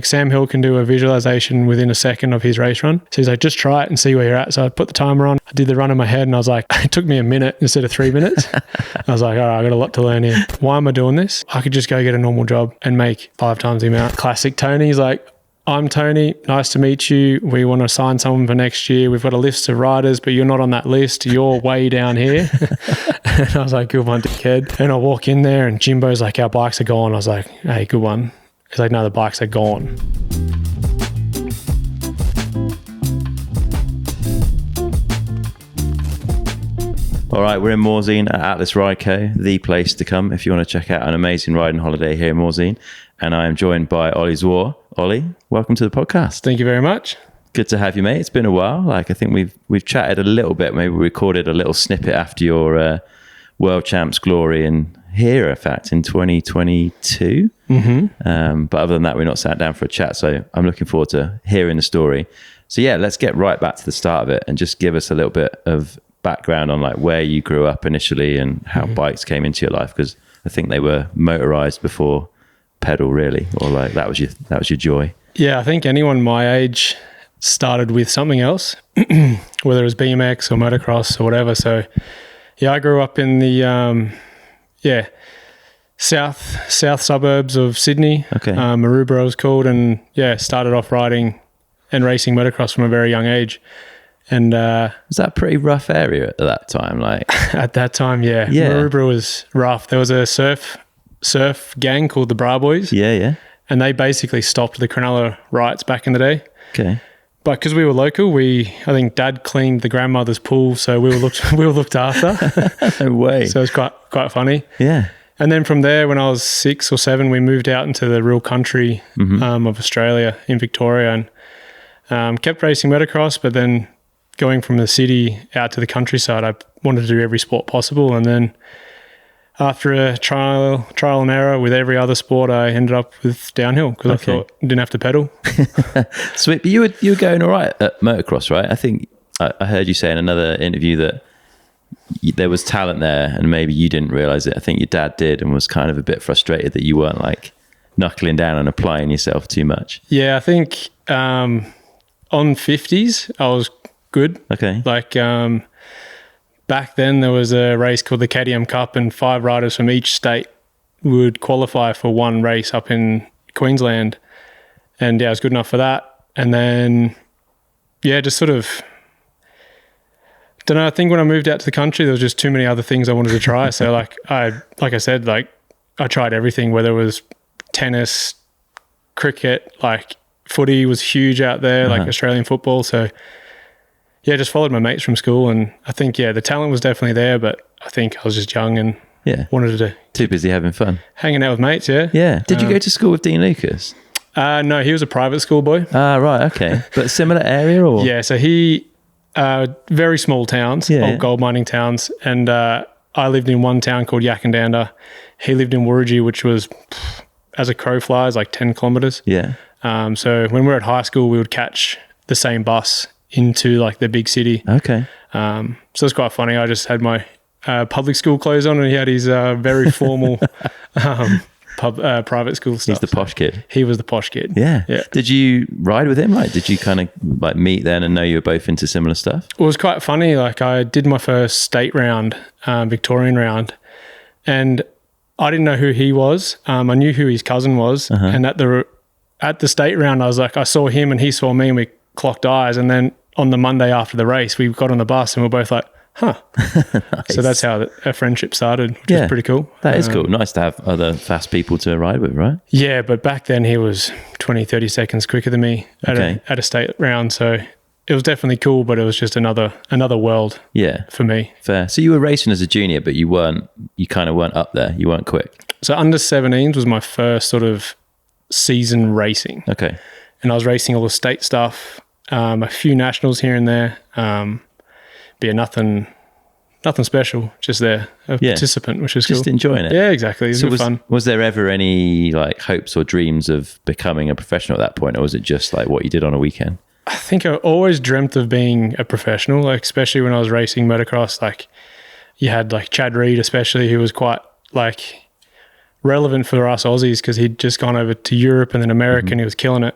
Sam Hill can do a visualization within a second of his race run. So he's like, just try it and see where you're at. So I put the timer on. I did the run in my head and I was like, it took me a minute instead of 3 minutes. I was like, all right, I got a lot to learn here. Why am I doing this? I could just go get a normal job and make 5 times the amount. Classic Tony. He's like, I'm Tony. Nice to meet you. We want to sign someone for next year. We've got a list of riders, but you're not on that list. You're way down here. And I was like, good one, dickhead. And I walk in there and Jimbo's like, our bikes are gone. I was like, hey, good one. He's like, no, the bikes are gone. All right, we're in Morzine at Atlas Ride Co, the place to come if you want to check out an amazing riding holiday here in Morzine. And I am joined by Oli Zwar. Oli, welcome to the podcast. Thank you very much. Good to have you, mate. It's been a while. Like, I think we've chatted a little bit. Maybe we recorded a little snippet after your World Champs glory and here, in fact, in 2022. Mm-hmm. But other than that, we're not sat down for a chat. So I'm looking forward to hearing the story. So yeah, let's get right back to the start of it and just give us a little bit of background on like where you grew up initially and how bikes came into your life, because I think they were motorized before pedal, really, or like that was your joy. Yeah, I think anyone my age started with something else, whether it was BMX or motocross or whatever. So yeah, I grew up in the south suburbs of Sydney. Okay. Maroubra was called, and yeah, started off riding and racing motocross from a very young age. And was that a pretty rough area at that time? Like at that time, yeah. Maroubra was rough. There was a surf gang called the Bra Boys. Yeah. And they basically stopped the Cronulla riots back in the day. Okay. But because we were local, I think Dad cleaned the grandmother's pool, so we were looked after. No way. So it was quite funny. Yeah. And then from there, when I was 6 or 7, we moved out into the real country of Australia in Victoria, and kept racing motocross, but then going from the city out to the countryside, I wanted to do every sport possible. And then after a trial and error with every other sport, I ended up with downhill because I thought I didn't have to pedal. Sweet. But you were going all right at motocross, right? I think I heard you say in another interview that there was talent there and maybe you didn't realize it. I think your dad did and was kind of a bit frustrated that you weren't like knuckling down and applying yourself too much. Yeah, I think on 50s, I was good. Okay. Like back then there was a race called the KTM Cup, and 5 riders from each state would qualify for one race up in Queensland. And yeah, I was good enough for that. And then, yeah, just sort of, don't know, I think when I moved out to the country, there was just too many other things I wanted to try. So like I said, I tried everything, whether it was tennis, cricket, like footy was huge out there, like Australian football. So yeah, just followed my mates from school, and I think, yeah, the talent was definitely there, but I think I was just young and wanted to... Too busy having fun. Hanging out with mates, yeah. Yeah. Did you go to school with Dean Lucas? No, he was a private school boy. Right, okay. But similar area or...? Yeah, so he... very small towns, old gold mining towns, and I lived in one town called Yakandanda. He lived in Wurrigi, which was, as a crow flies, like 10 kilometres. Yeah. So when we were at high school, we would catch the same bus into like the big city. Okay. So it's quite funny. I just had my public school clothes on, and he had his very formal private school stuff. He's the posh kid. He was the posh kid. Yeah. Did you ride with him? Like, did you kind of like meet then and know you were both into similar stuff? It was quite funny. Like, I did my first state round, Victorian round, and I didn't know who he was. I knew who his cousin was, and at the state round, I was like, I saw him and he saw me, and we clocked eyes. And then on the Monday after the race, we got on the bus and we were both like, huh. Nice. So that's how a friendship started, which is pretty cool. That is cool. Nice to have other fast people to ride with, right? Yeah, but back then he was 20, 30 seconds quicker than me at a state round. So it was definitely cool, but it was just another world for me. Fair. So you were racing as a junior, but you kind of weren't up there. You weren't quick. So under 17s was my first sort of season racing. Okay. And I was racing all the state stuff, a few nationals here and there. But yeah, nothing special, just there, a participant, which is cool. Just enjoying it. Yeah, exactly. It was fun. Was there ever any like hopes or dreams of becoming a professional at that point, or was it just like what you did on a weekend? I think I always dreamt of being a professional, like especially when I was racing motocross. Like you had like Chad Reed, especially, who was quite like relevant for us Aussies because he'd just gone over to Europe and then America and he was killing it.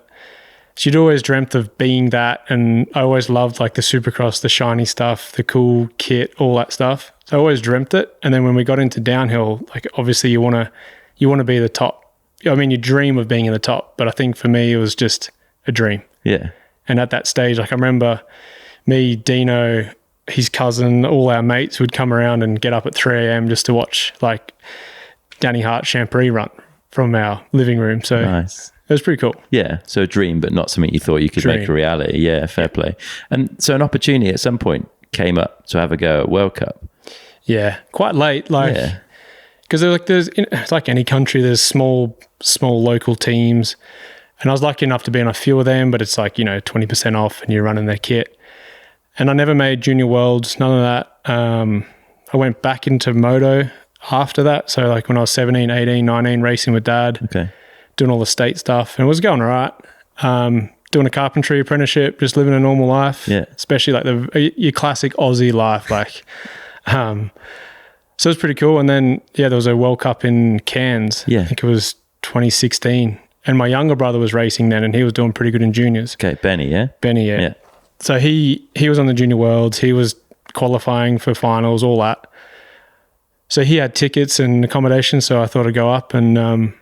So you'd always dreamt of being that, and I always loved like the Supercross, the shiny stuff, the cool kit, all that stuff. So I always dreamt it. And then when we got into downhill, like obviously you want to be the top. I mean, you dream of being in the top, but I think for me it was just a dream. Yeah. And at that stage, like I remember me, Dino, his cousin, all our mates would come around and get up at 3 a.m. just to watch like Danny Hart Champree run from our living room. So nice. It was pretty cool. Yeah. So a dream, but not something you thought you could make a reality. Yeah. Fair play. And so an opportunity at some point came up to have a go at World Cup. Yeah. Quite late. Like, because it's like any country, there's small local teams. And I was lucky enough to be on a few of them, but it's like, 20% off and you're running their kit. And I never made Junior Worlds, none of that. I went back into moto after that. So like when I was 17, 18, 19, racing with dad, doing all the state stuff, and it was going all right. Doing a carpentry apprenticeship, just living a normal life, especially like your classic Aussie life. Like, so it was pretty cool. And then, there was a World Cup in Cairns. I think it was 2016. And my younger brother was racing then, and he was doing pretty good in juniors. Okay, Benny, yeah? Benny, yeah. So he was on the Junior Worlds. He was qualifying for finals, all that. So he had tickets and accommodation, so I thought I'd go up and,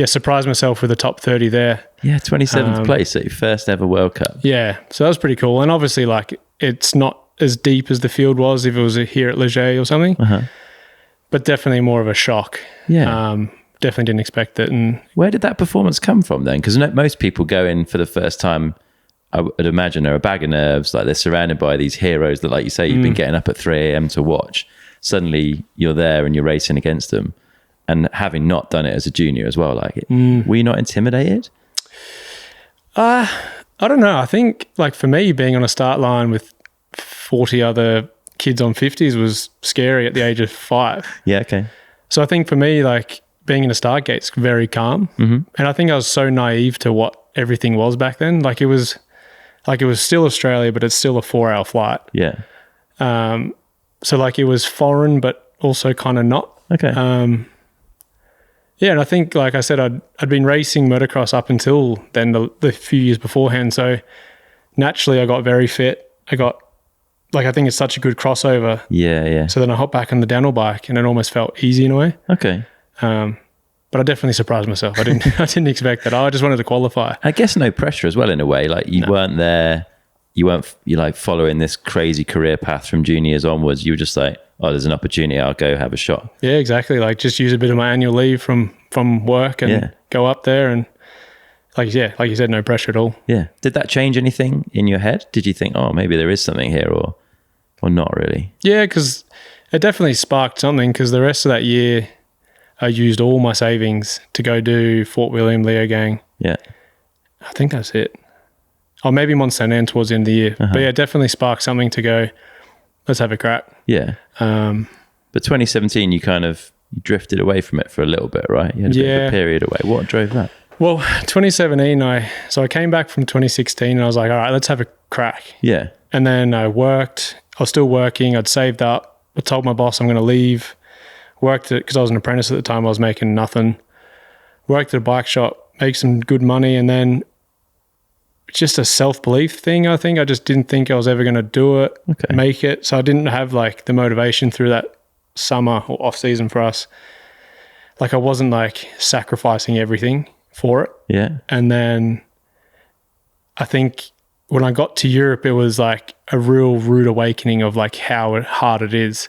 surprise myself with the top 30 there. Yeah, 27th place at your first ever World Cup. Yeah, so that was pretty cool. And obviously, like, it's not as deep as the field was if it was here at Leger or something, but definitely more of a shock. Yeah. Definitely didn't expect it. And where did that performance come from then? Because most people go in for the first time, I would imagine, are a bag of nerves. Like they're surrounded by these heroes that, like you say, you've been getting up at 3 a.m. to watch. Suddenly you're there and you're racing against them. And having not done it as a junior as well, like, were you not intimidated? I don't know. I think, like, for me, being on a start line with 40 other kids on 50s was scary at the age of 5. Yeah, okay. So I think for me, like, being in a start gate's very calm. And I think I was so naive to what everything was back then. Like, it was still Australia, but it's still a 4-hour flight. Yeah. So, like, it was foreign, but also kind of not. Okay. Yeah, and I think, like I said, I'd been racing motocross up until then, the few years beforehand. So naturally, I got very fit. I think it's such a good crossover. Yeah. So then I hopped back on the downhill bike, and it almost felt easy in a way. Okay. But I definitely surprised myself. I didn't expect that. I just wanted to qualify. I guess no pressure as well in a way. Like you weren't there. You're like following this crazy career path from juniors onwards. You were just like, oh, there's an opportunity. I'll go have a shot. Yeah, exactly. Like just use a bit of my annual leave from work and go up there. And like you said, no pressure at all. Yeah. Did that change anything in your head? Did you think, oh, maybe there is something here or not really? Yeah, because it definitely sparked something, because the rest of that year I used all my savings to go do Fort William, Leo Gang. Yeah. I think that's it. Or maybe Mont Saint Anne towards the end of the year. But yeah, definitely sparked something to go, let's have a crack. Yeah. But 2017, you drifted away from it for a little bit, right? You had a bit of a period away. What drove that? Well, 2017, I came back from 2016 and I was like, all right, let's have a crack. Yeah. And then I worked. I was still working. I'd saved up. I told my boss I'm going to leave. Worked it because I was an apprentice at the time. I was making nothing. Worked at a bike shop, make some good money, and then just a self-belief thing, I think. I just didn't think I was ever going to do it, make it. So I didn't have like the motivation through that summer or off season for us. Like I wasn't like sacrificing everything for it. Yeah. And then I think when I got to Europe, it was like a real rude awakening of like how hard it is.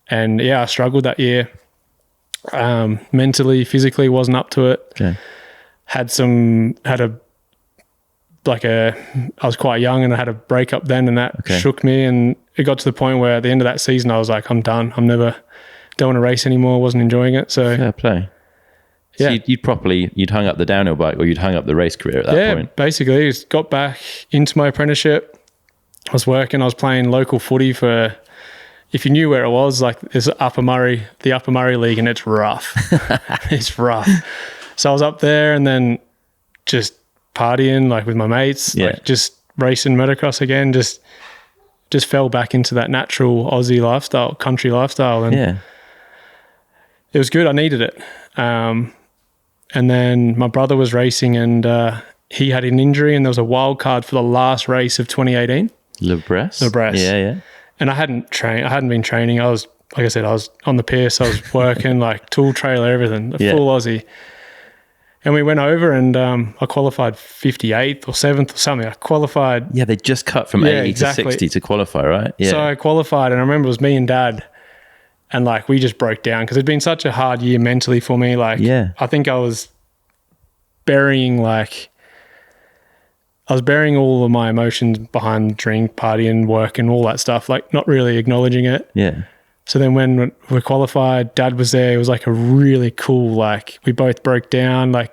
And yeah, I struggled that year. Mentally, physically wasn't up to it. Okay. I was quite young and I had a breakup then, and that shook me, and it got to the point where at the end of that season I was like, I'm done. Don't want to race anymore. Wasn't enjoying it. So fair play. So yeah. You'd hung up the downhill bike, or you'd hung up the race career at that point? Yeah, basically. Just got back into my apprenticeship. I was working. I was playing local footy for, if you knew where it was, like there's the Upper Murray League, and it's rough. It's rough. So I was up there and then just partying like with my mates, like just racing motocross again, just fell back into that natural Aussie lifestyle, country lifestyle. And it was good. I needed it. And then my brother was racing, and he had an injury, and there was a wild card for the last race of 2018. Bresse. Yeah. And I hadn't been training. I was, like I said, I was on the piss. I was working like tool trailer, everything, full Aussie. And we went over, and I qualified 58th or 7th or something. I qualified. Yeah, they just cut from 80 to 60 to qualify, right? Yeah. So I qualified, and I remember it was me and Dad, and like we just broke down because it'd been such a hard year mentally for me. Like, I think I was burying all of my emotions behind drink, partying, work, and all that stuff, like not really acknowledging it. Yeah. So then when we qualified, Dad was there. It was like a really cool, like we both broke down. Like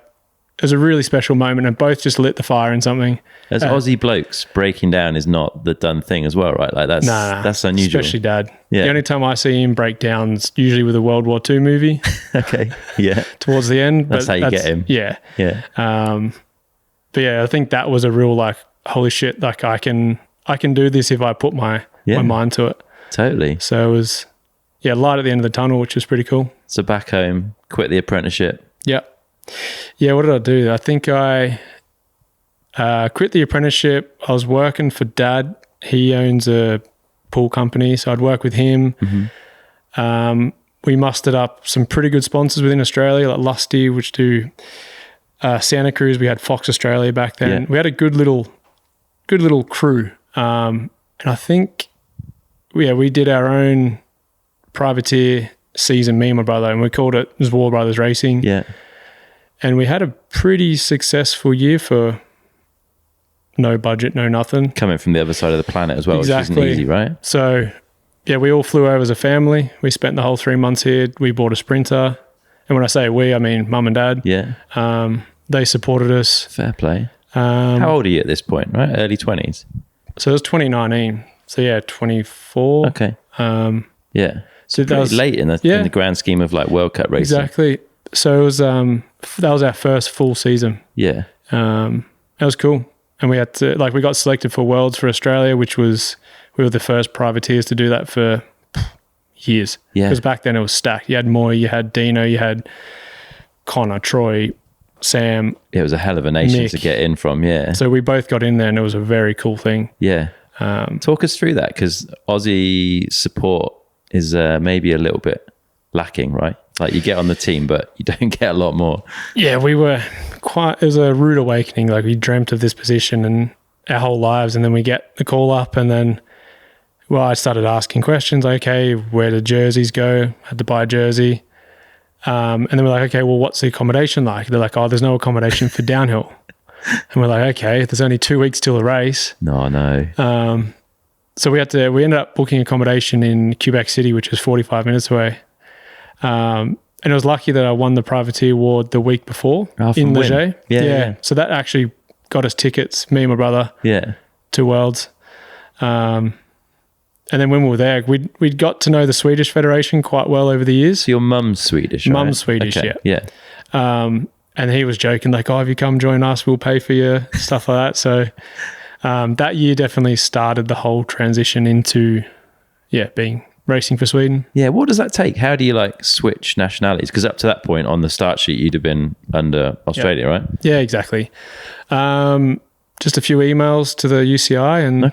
it was a really special moment, and both just lit the fire in something. As Aussie blokes, breaking down is not the done thing as well, right? Like that's unusual. Especially Dad. Yeah. The only time I see him break down is usually with a World War II movie. Okay. Yeah. Towards the end. That's how you get him. Yeah. Yeah. But yeah, I think that was a real like, holy shit, like I can do this if I put my mind to it. Totally. So it was, light at the end of the tunnel, which was pretty cool. So back home, quit the apprenticeship. Yeah. Yeah, what did I do? I think I quit the apprenticeship. I was working for Dad. He owns a pool company, so I'd work with him. Mm-hmm. We mustered up some pretty good sponsors within Australia, like Lusty, which do Santa Cruz. We had Fox Australia back then. Yeah. We had a good little crew. And I think, we did our own privateer season, me and my brother, and we called it Zwar Brothers Racing. Yeah. And we had a pretty successful year for no budget, no nothing. Coming from the other side of the planet as well, exactly. Which isn't easy, right? So, we all flew over as a family. We spent the whole 3 months here. We bought a Sprinter. And when I say we, I mean mum and dad. Yeah. They supported us. Fair play. How old are you at this point, right? Early 20s? So it was 2019. So 24. Okay. Yeah. So that was late in the grand scheme of like World Cup racing. Exactly. So it was that was our first full season. Yeah. That was cool. And we had to we got selected for Worlds for Australia, which was we were the first privateers to do that for years. Yeah. Because back then it was stacked. You had Moy, you had Dino, you had Connor, Troy, Sam. It was a hell of a nation Mick. To get in from, yeah. So we both got in there, and it was a very cool thing. Yeah. Talk us through that, because Aussie support is maybe a little bit lacking, right? Like you get on the team, but you don't get a lot more. Yeah, we were it was a rude awakening. Like we dreamt of this position and our whole lives, and then we get the call up, and then, I started asking questions. Like, okay, where do jerseys go? Had to buy a jersey. And then we're like, okay, well, what's the accommodation like? They're like, there's no accommodation for downhill. And we're like, okay, there's only 2 weeks till the race. No. So we ended up booking accommodation in Quebec City, which is 45 minutes away. And it was lucky that I won the privateer award the week before in Leger. Yeah. So that actually got us tickets, me and my brother, to Worlds. And then when we were there, we'd got to know the Swedish Federation quite well over the years. So your mum's Swedish, right? Mum's Swedish, okay. Yeah. And he was joking like, if you come join us, we'll pay for you, stuff like that. So that year definitely started the whole transition into, being racing for Sweden. Yeah, what does that take? How do you switch nationalities? Because up to that point on the start sheet, you'd have been under Australia, right? Yeah, exactly. Just a few emails to the UCI and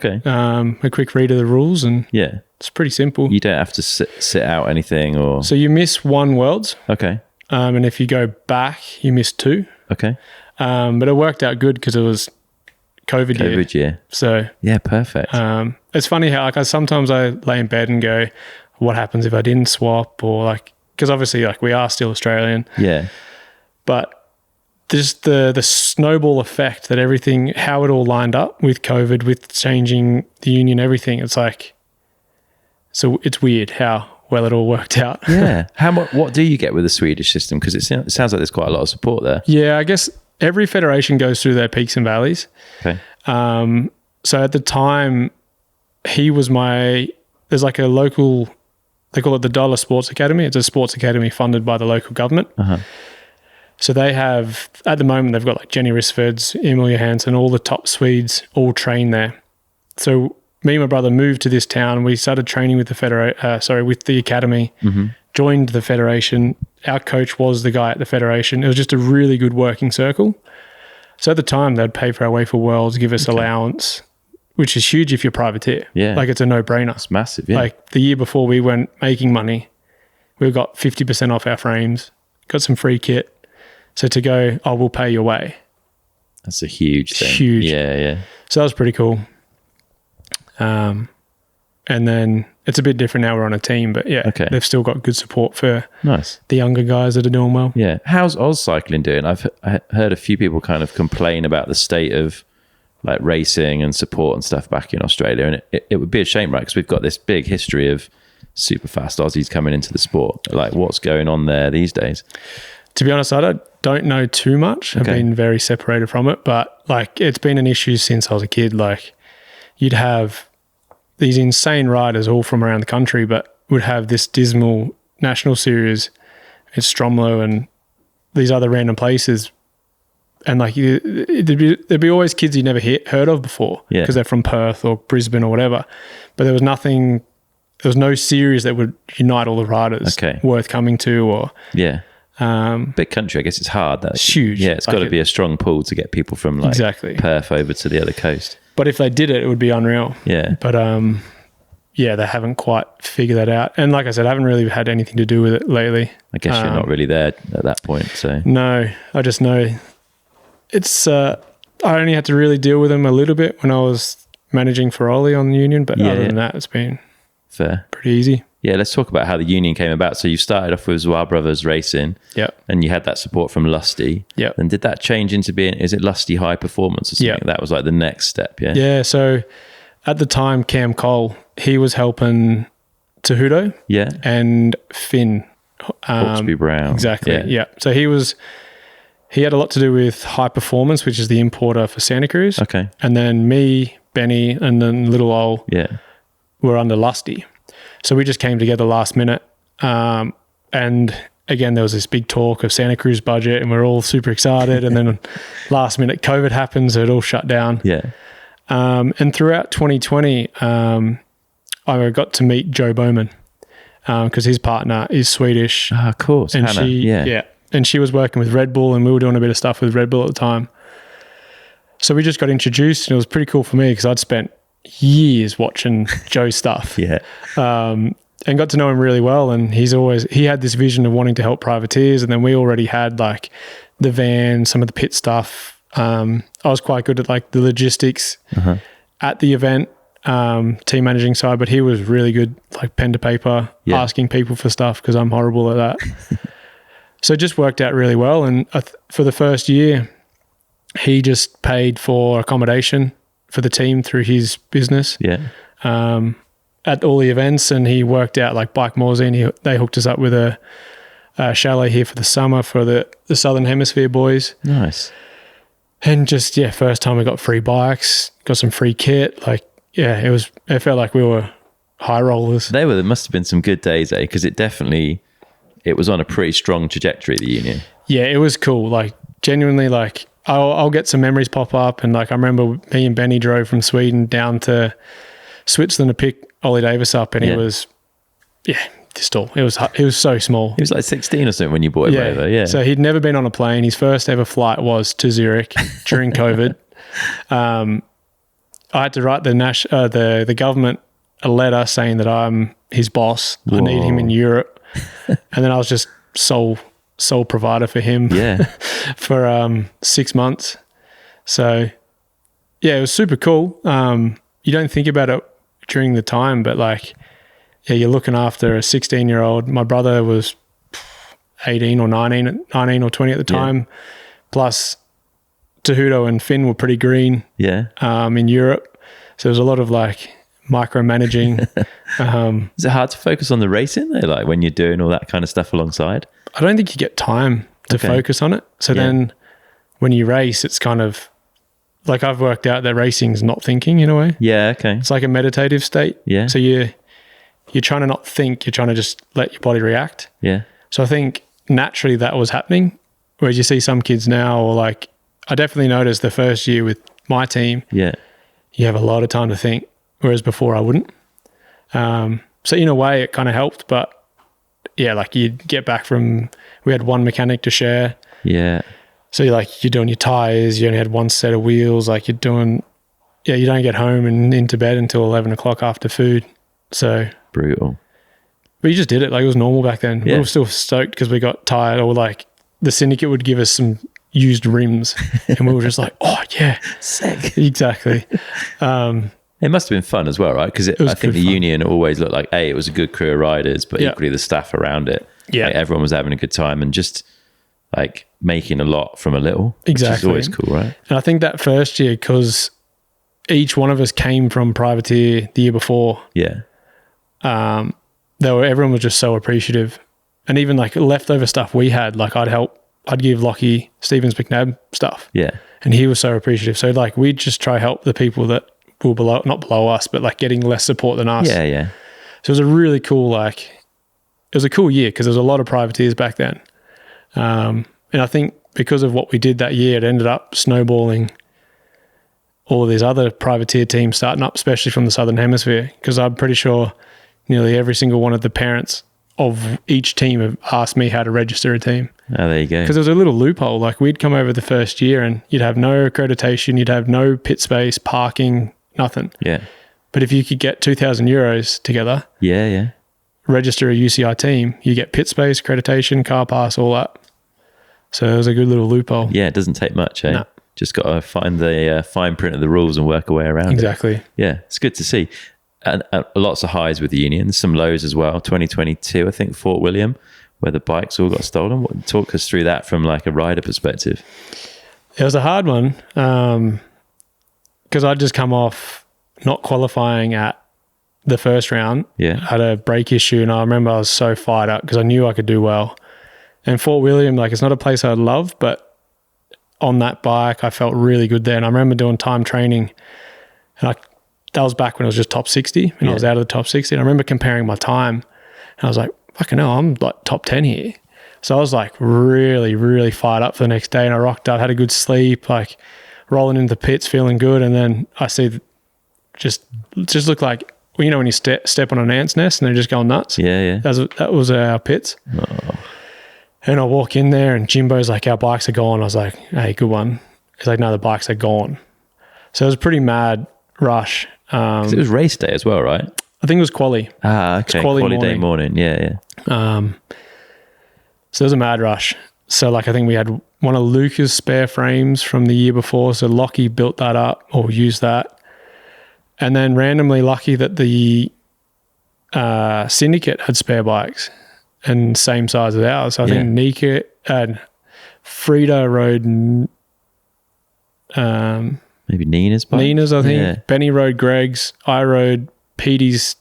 a quick read of the rules, and it's pretty simple. You don't have to sit out anything, or so you miss one Worlds. Okay. And if you go back, you miss 2. Okay. But it worked out good because it was COVID year. So yeah, perfect. It's funny how sometimes I lay in bed and go, what happens if I didn't swap, or because obviously we are still Australian. Yeah. But just the snowball effect that everything, how it all lined up with COVID, with changing the union, everything. It's so it's weird how well it all worked out. Yeah. What do you get with the Swedish system? Because it sounds like there's quite a lot of support there. Yeah, I guess every federation goes through their peaks and valleys. Okay. So at the time, there's a local, they call it the Dollar Sports Academy. It's a sports academy funded by the local government. Uh-huh. So they have, at the moment, they've got Jenny Risfords, Emilia Hansen, all the top Swedes all train there. So me and my brother moved to this town, and we started training with the with the academy joined the federation. Our coach was the guy at the federation. It was just a really good working circle. So at the time, they'd pay for our way for worlds, give us allowance, which is huge if you're privateer. Yeah. Like, it's a no-brainer. It's massive, yeah. Like, the year before we went making money, we got 50% off our frames, got some free kit. So to go, we'll pay your way. That's a huge thing. Huge. Yeah. So that was pretty cool. And then it's a bit different now. We're on a team, but they've still got good support for the younger guys that are doing well. Yeah. How's Oz cycling doing? I heard a few people kind of complain about the state of like racing and support and stuff back in Australia. And it would be a shame, right? Because we've got this big history of super fast Aussies coming into the sport. Like, what's going on there these days? To be honest, I don't know too much. I've been very separated from it, but like, it's been an issue since I was a kid. Like, you'd have these insane riders all from around the country, but would have this dismal national series at Stromlo and these other random places. And like, there'd be always kids you never heard of before because they're from Perth or Brisbane or whatever. But there was no series that would unite all the riders worth coming to or... Yeah. Big country, I guess it's hard. It's huge. Yeah, it's got to be a strong pull to get people from like Perth over to the other coast. But if they did it would be unreal. Yeah. But they haven't quite figured that out. And like I said, I haven't really had anything to do with it lately. I guess you're not really there at that point. So no, I just know it's. I only had to really deal with them a little bit when I was managing for Oli on the union, but other than that, it's been fair, pretty easy. Yeah, let's talk about how the union came about. So you started off with Zwar Brothers Racing. Yep. And you had that support from Lusty. Yep. And did that change into being, is it Lusty High Performance or something? Yep. That was like the next step, yeah? Yeah, so at the time, Cam Cole, he was helping Tehudo and Finn. Hawkesbury Brown. Exactly, yeah. So he had a lot to do with High Performance, which is the importer for Santa Cruz. Okay. And then me, Benny, and then Little Ol were under Lusty. So we just came together last minute. And again, there was this big talk of Santa Cruz budget and we're all super excited. And then last minute COVID happens, so it all shut down. Yeah. And throughout 2020, I got to meet Joe Bowman because his partner is Swedish. Of course. And Hannah. And she was working with Red Bull and we were doing a bit of stuff with Red Bull at the time. So we just got introduced and it was pretty cool for me because I'd spent years watching Joe's stuff. And got to know him really well. And he had this vision of wanting to help privateers. And then we already had like the van, some of the pit stuff. I was quite good at like the logistics at the event, team managing side, but he was really good, like pen to paper, asking people for stuff because I'm horrible at that. So it just worked out really well. And for the first year, he just paid for accommodation for the team through his business. At all the events, and he worked out like Bike Morzine. They hooked us up with a chalet here for the summer for the Southern Hemisphere boys. Nice. And just first time we got free bikes, got some free kit. Like it felt like we were high rollers. There must have been some good days, because it was on a pretty strong trajectory, the union. Yeah, it was cool. Like genuinely, like I'll get some memories pop up, and like I remember me and Benny drove from Sweden down to Switzerland to pick Ollie Davis up, and he was he was so small. He was like 16 or something when you brought him over. So he'd never been on a plane. His first ever flight was to Zurich during COVID. I had to write the government a letter saying that I'm his boss. Whoa. I need him in Europe, and then I was just sole provider for him for 6 months. So it was super cool. You don't think about it during the time, but like, you're looking after a 16-year-old. My brother was 18 or 19 or 20 at the time. Plus Tehudo and Finn were pretty green in Europe. So there was a lot of like micromanaging. Is it hard to focus on the racing though, like when you're doing all that kind of stuff alongside? I don't think you get time to focus on it. So then when you race, it's kind of like I've worked out that racing's not thinking in a way. Yeah, okay. It's like a meditative state. Yeah. So you're trying to not think, you're trying to just let your body react. Yeah. So I think naturally that was happening. Whereas you see some kids now, or like I definitely noticed the first year with my team, you have a lot of time to think, whereas before I wouldn't. So in a way it kind of helped, but yeah, like you'd get back from, we had one mechanic to share. Yeah. So you're doing your tires, you only had one set of wheels, like you're doing, yeah, you don't get home and into bed until 11 o'clock after food. So Brutal. But you just did it. Like, it was normal back then. Yeah. We were still stoked because we got tired, or like the syndicate would give us some used rims and we were just like, oh yeah. Sick. Exactly. It must have been fun as well, right? Because I think the union always looked like, it was a good crew of riders, but equally the staff around it. Yeah. Like, everyone was having a good time and just like making a lot from a little. Exactly. Which is always cool, right? And I think that first year, because each one of us came from privateer the year before. Yeah. Everyone was just so appreciative. And even like leftover stuff we had, like I'd give Lockie Stevens McNabb stuff. Yeah. And he was so appreciative. So like we'd just try help the people that were not below us, but like getting less support than us. Yeah, yeah. So it was a really cool, it was a cool year because there was a lot of privateers back then. And I think because of what we did that year, it ended up snowballing all of these other privateer teams starting up, especially from the Southern Hemisphere, because I'm pretty sure nearly every single one of the parents of each team have asked me how to register a team. Oh, there you go. Because there was a little loophole. Like we'd come over the first year and you'd have no accreditation, you'd have no pit space, parking, nothing. Yeah. But if you could get 2,000 euros together, Yeah. register a UCI team, you get pit space, accreditation, car pass, all that. So it was a good little loophole. Yeah, it doesn't take much, eh? No. Just got to find the fine print of the rules and work a way around it. Exactly. Yeah, it's good to see. And lots of highs with the union, some lows as well. 2022, I think, Fort William, where the bikes all got stolen. Talk us through that from like a rider perspective. It was a hard one because I'd just come off not qualifying at the first round. Yeah. I had a brake issue and I remember I was so fired up because I knew I could do well. And Fort William, like it's not a place I love, but on that bike, I felt really good there. And I remember doing time training and that was back when it was just top 60 and I was out of the top 60. And I remember comparing my time and I was like, fucking hell, I'm like top 10 here. So I was like really, really fired up for the next day and I rocked up, had a good sleep, like rolling into the pits, feeling good. And then I see just look like, well, when you step on an ant's nest and they're just going nuts. Yeah. That was our pits. Oh. And I walk in there and Jimbo's like, our bikes are gone. I was like, hey, good one. He's like, no, the bikes are gone. So it was a pretty mad rush. It was race day as well, right? I think it was quali. Okay. Quali day morning. Yeah. So it was a mad rush. So like I think we had one of Luca's spare frames from the year before. So Lockie built that up or used that. And then randomly lucky that the syndicate had spare bikes and same size as ours. So I think Nika and Frida rode maybe Nina's bike. Nina's, I think. Yeah. Benny rode Greg's. I rode Petey's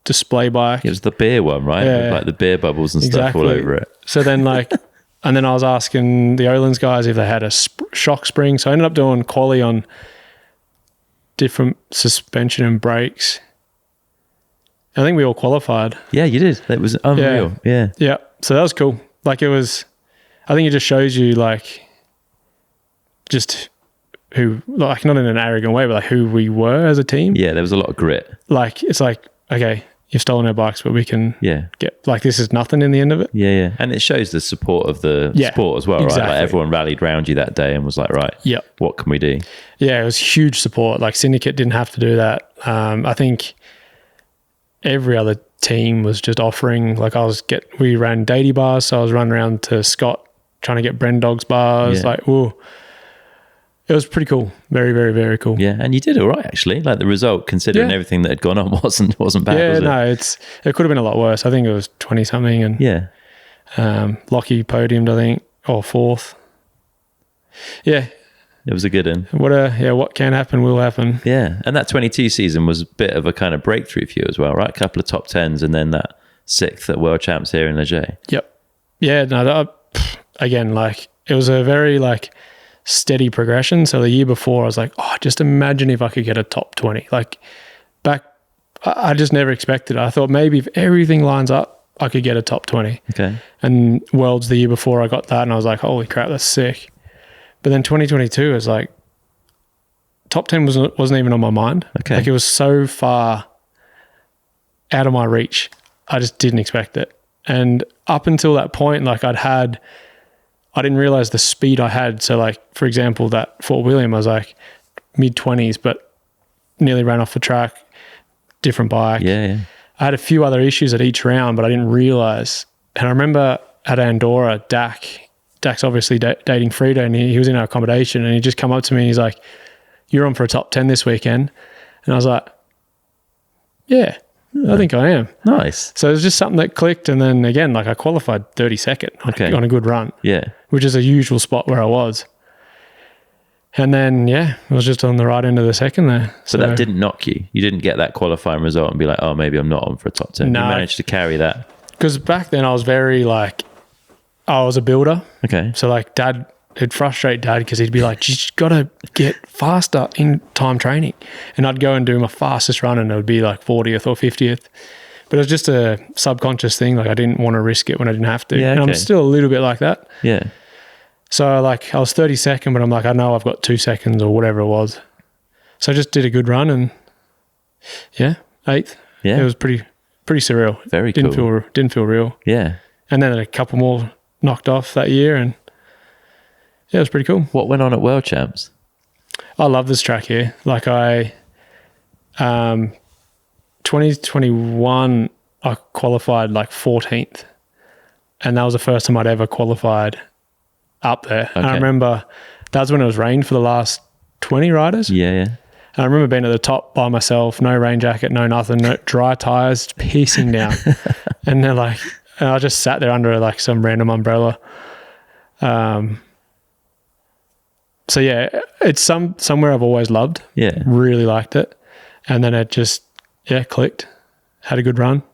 display bike. It was the beer one, right? Yeah. With like the beer bubbles and stuff all over it. So then and then I was asking the Olins guys if they had a shock spring. So I ended up doing quali on different suspension and brakes. I think we all qualified. Yeah, you did. That was unreal. Yeah. Yeah. So that was cool. Like I think it just shows you like just who, like not in an arrogant way, but like who we were as a team. Yeah, there was a lot of grit. Like, it's like, okay, you've stolen our bikes, but we can get, like, this is nothing in the end of it. Yeah. And it shows the support of the sport as well, exactly. right? Like everyone rallied around you that day and was like, right, what can we do? Yeah, it was huge support. Like Syndicate didn't have to do that. I think every other team was just offering, like we ran Datey bars, so I was running around to Scott trying to get Brendog's bars. Like, whoa. It was pretty cool. Very, very, very cool. Yeah, and you did all right, actually. Like the result, considering everything that had gone on, wasn't bad, yeah, was it? No, it could have been a lot worse. I think it was 20-something. And Lockie podiumed, I think, or fourth. Yeah. It was a good one. What can happen will happen. Yeah, and that 22 season was a bit of a kind of breakthrough for you as well, right? A couple of top 10s and then that 6th at World Champs here in Leger. Yep. Yeah, no, again, like it was a very like steady progression. So the year before I was like, just imagine if I could get a top 20. Like I just never expected it. I thought maybe if everything lines up, I could get a top 20. Okay. And Worlds the year before I got that and I was like, holy crap, that's sick. But then 2022 is like top 10 wasn't even on my mind. Okay. Like it was so far out of my reach. I just didn't expect it. And up until that point, like I didn't realize the speed I had. So like, for example, that Fort William, I was like mid-20s, but nearly ran off the track, different bike. Yeah. I had a few other issues at each round, but I didn't realize. And I remember at Andorra, Dak's obviously dating Frida, and he was in our accommodation, and he just come up to me and he's like, "You're on for a top 10 this weekend." And I was like, "Yeah, I think I am." Nice. So it was just something that clicked. And then again, like I qualified 32nd on a good run. Yeah. Which is a usual spot where I was. And then, I was just on the right end of the second there. So that didn't knock you? You didn't get that qualifying result and be like, oh, maybe I'm not on for a top 10. No. You managed to carry that? Because back then I was very like, I was a builder. Okay. So like it'd frustrate Dad because he'd be like, you just got to get faster in time training. And I'd go and do my fastest run and it would be like 40th or 50th. But it was just a subconscious thing. Like I didn't want to risk it when I didn't have to. Yeah, okay. And I'm still a little bit like that. Yeah. So like I was 32nd, but I'm like, I know I've got 2 seconds or whatever it was. So I just did a good run and 8th. Yeah. It was pretty surreal. Very didn't cool. Didn't feel real. Yeah. And then a couple more knocked off that year and it was pretty cool. What went on at World Champs? I love this track here. Like 2021, I qualified like 14th. And that was the first time I'd ever qualified up there. Okay. And I remember that's when it was rained for the last 20 riders. Yeah. And I remember being at the top by myself, no rain jacket, no nothing, no dry tires, pissing down. And they're like, and I just sat there under like some random umbrella. So yeah, it's somewhere I've always loved. Yeah. Really liked it. And then it just, clicked. Had a good run.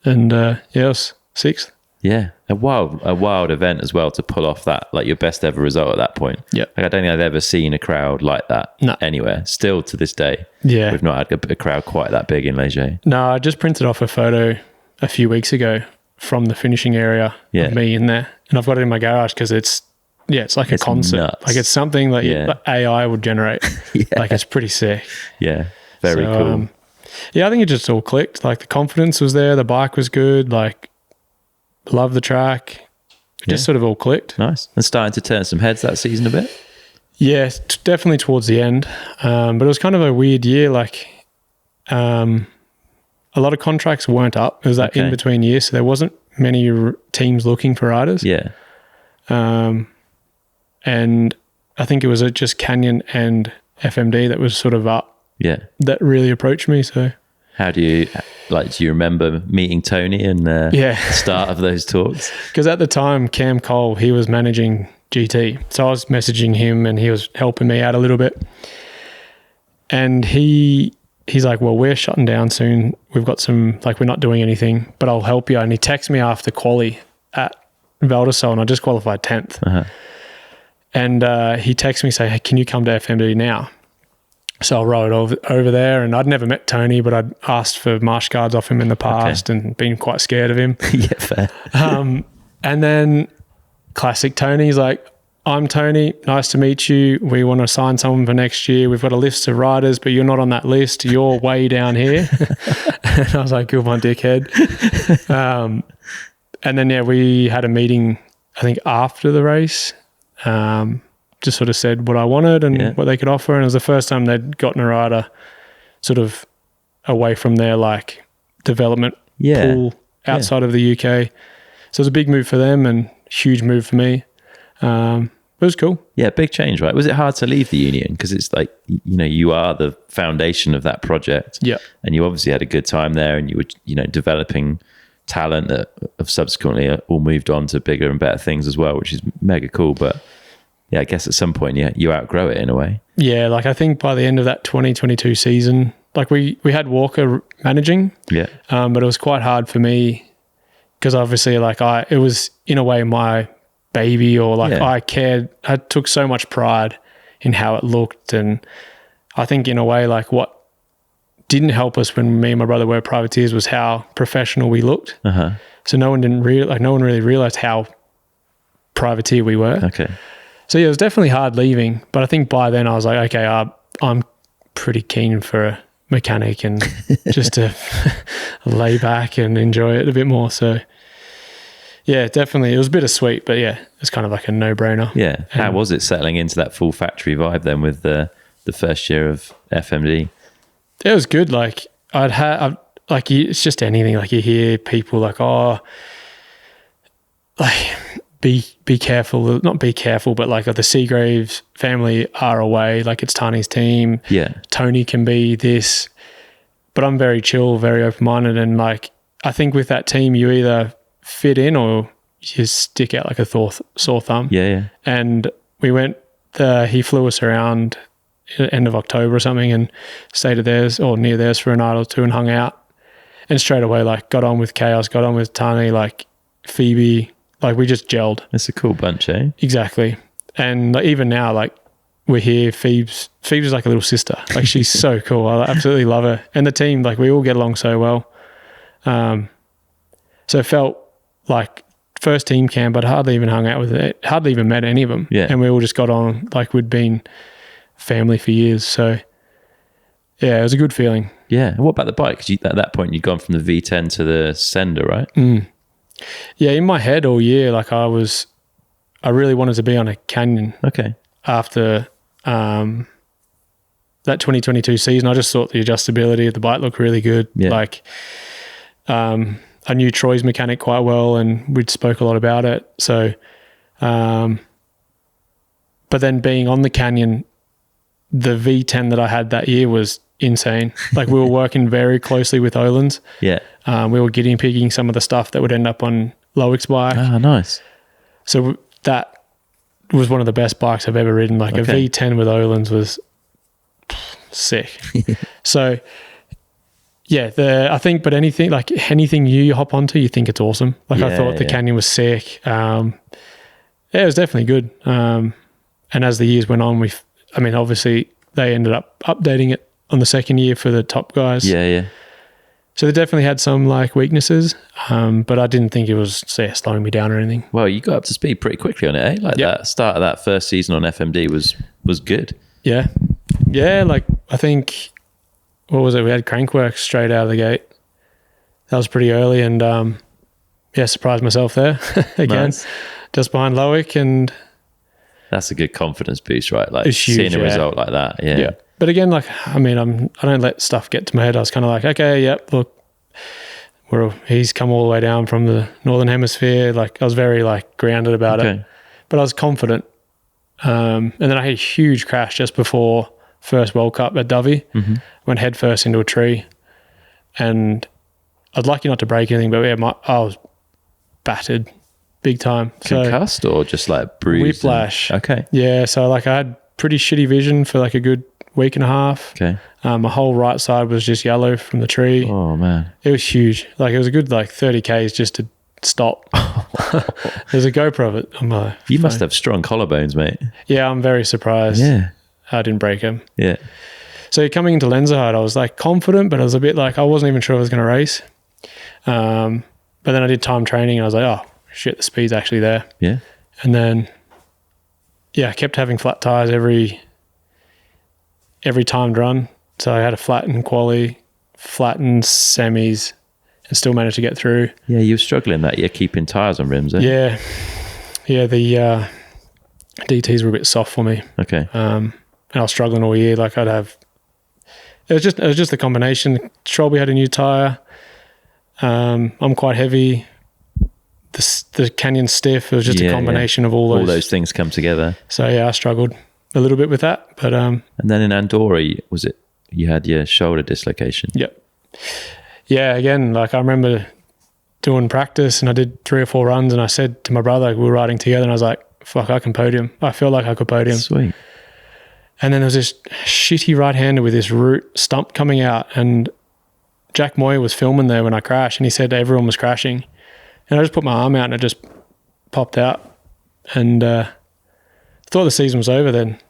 And it was 6th. Yeah. A wild event as well to pull off that, like your best ever result at that point. Yeah. Like I don't think I've ever seen a crowd like that anywhere. Still to this day. Yeah. We've not had a crowd quite that big in Leger. No, I just printed off a photo a few weeks ago from the finishing area of me in there. And I've got it in my garage because it's like a concert. Nuts. Like it's something that like AI would generate. Like it's pretty sick. Yeah. Very cool. I think it just all clicked. Like the confidence was there. The bike was good. Like love the track. It just sort of all clicked. Nice. And starting to turn some heads that season a bit? Yeah, definitely towards the end. But it was kind of a weird year. Like a lot of contracts weren't up. It was that in-between year. So there wasn't many teams looking for riders. Yeah. And I think it was just Canyon and FMD that was sort of up. Yeah. That really approached me. So how do you remember meeting Tony and the start of those talks? Because at the time, Cam Cole, he was managing GT. So I was messaging him and he was helping me out a little bit. And he's like, well, we're shutting down soon. We've got some, like, we're not doing anything, but I'll help you. And he texted me after quali at Valdesol and I just qualified 10th. Uh-huh. And he texted me saying, hey, can you come to FMD now? So I rode over there and I'd never met Tony, but I'd asked for marsh guards off him in the past and been quite scared of him. Yeah, fair. And then classic Tony's like, I'm Tony, nice to meet you. We want to sign someone for next year. We've got a list of riders, but you're not on that list. You're way down here. And I was like, good one, dickhead. And then, we had a meeting, I think, after the race. Just sort of said what I wanted and what they could offer. And it was the first time they'd gotten a rider sort of away from their like development pool outside of the UK. So it was a big move for them and huge move for me. It was cool. Yeah, big change, right? Was it hard to leave the union? Because it's like, you are the foundation of that project. Yeah. And you obviously had a good time there and you were, developing talent that have subsequently all moved on to bigger and better things as well, which is mega cool. But I guess at some point, you outgrow it in a way. Yeah, like I think by the end of that 2022 season, like we had Walker managing. Yeah. But it was quite hard for me because obviously like it was in a way my baby or like I took so much pride in how it looked. And I think in a way like what didn't help us when me and my brother were privateers was how professional we looked. Uh-huh. So no one really realized how privateer we were. Okay. So it was definitely hard leaving, but I think by then I was like, okay, I'm pretty keen for a mechanic and just to lay back and enjoy it a bit more. So Yeah, definitely. It was bittersweet, but yeah, it's kind of like a no-brainer. Yeah. How was it settling into that full factory vibe then with the first year of FMD? It was good. Like it's just anything. Like you hear people like, oh, like be careful. Not be careful, but like the Seagraves family are away. Like it's Tani's team. Yeah. Tony can be this, but I'm very chill, very open-minded, and like I think with that team, you either fit in or you stick out like a sore thumb. Yeah. And we went. He flew us around end of October or something and stayed at theirs or near theirs for a night or two and hung out. And straight away, like got on with Chaos, got on with Tani, like Phoebe, like we just gelled. It's a cool bunch, eh? Exactly. And like, even now, like we're here, Phoebe's like a little sister. Like she's so cool. I absolutely love her. And the team, like we all get along so well. So it felt like first team camp, but hardly even hung out with it, hardly even met any of them. Yeah. And we all just got on like we'd been family for years. So yeah, it was a good feeling. Yeah. And what about the bike? Because at that point you'd gone from the V10 to the Sender, right? Yeah, in my head all year, like I really wanted to be on a Canyon. Okay. After that 2022 season, I just thought the adjustability of the bike looked really good. Yeah. Like I knew Troy's mechanic quite well and we'd spoke a lot about it. So, but then being on the Canyon, the V10 that I had that year was insane. Like we were working very closely with Olin's. Yeah. We were guinea pigging some of the stuff that would end up on Loick's bike. Ah, nice. So that was one of the best bikes I've ever ridden. Like a V10 with Olin's was sick. So yeah, I think, but anything new you hop onto, you think it's awesome. Like I thought the Canyon was sick. Yeah, it was definitely good. And as the years went on, obviously they ended up updating it on the second year for the top guys. Yeah. So they definitely had some like weaknesses, but I didn't think it was slowing me down or anything. Well, you got up to speed pretty quickly on it, eh? Like that start of that first season on FMD was good. Yeah. Yeah, like I think, what was it? We had crankwork straight out of the gate. That was pretty early and surprised myself there again. Nice. Just behind Loick, and that's a good confidence boost, right? Like huge, seeing a result like that. Yeah. But again, like, I don't let stuff get to my head. I was kind of like, okay, yep, look, he's come all the way down from the Northern Hemisphere. Like, I was very like grounded about it, but I was confident. And then I had a huge crash just before first World Cup at Dovey. Went head first into a tree, and I was lucky not to break anything, but I was battered big time. Concussed or just like bruised? Whiplash. Okay. Yeah, so like I had pretty shitty vision for like a good week and a half. Okay. My whole right side was just yellow from the tree. Oh man. It was huge. Like it was a good like 30 Ks just to stop. There's a GoPro of it on my You phone. must have strong collarbones, mate. Yeah, I'm very surprised. Yeah. I didn't break them. Yeah. So coming into Lenzerheide, I was like confident, but I was a bit like, I wasn't even sure I was going to race. But then I did time training and I was like, oh shit, the speed's actually there. Yeah. And then, I kept having flat tires every timed run. So I had a flattened quali, flattened semis, and still managed to get through. Yeah, you were struggling that year keeping tires on rims, eh? Yeah. Yeah, the DTs were a bit soft for me. Okay. And I was struggling all year. Like it was just a combination. Shelby had a new tire. I'm quite heavy. The Canyon stiff. It was just a combination of all those things come together. So I struggled a little bit with that. But and then in Andorra, was it you had your shoulder dislocation? Yep. Yeah. Again, like I remember doing practice, and I did 3 or 4 runs, and I said to my brother, we were riding together, and I was like, "Fuck, I can podium. I feel like I could podium." Sweet. And then there was this shitty right-hander with this root stump coming out, and Jack Moyer was filming there when I crashed, and he said everyone was crashing. And I just put my arm out and it just popped out. And thought the season was over then.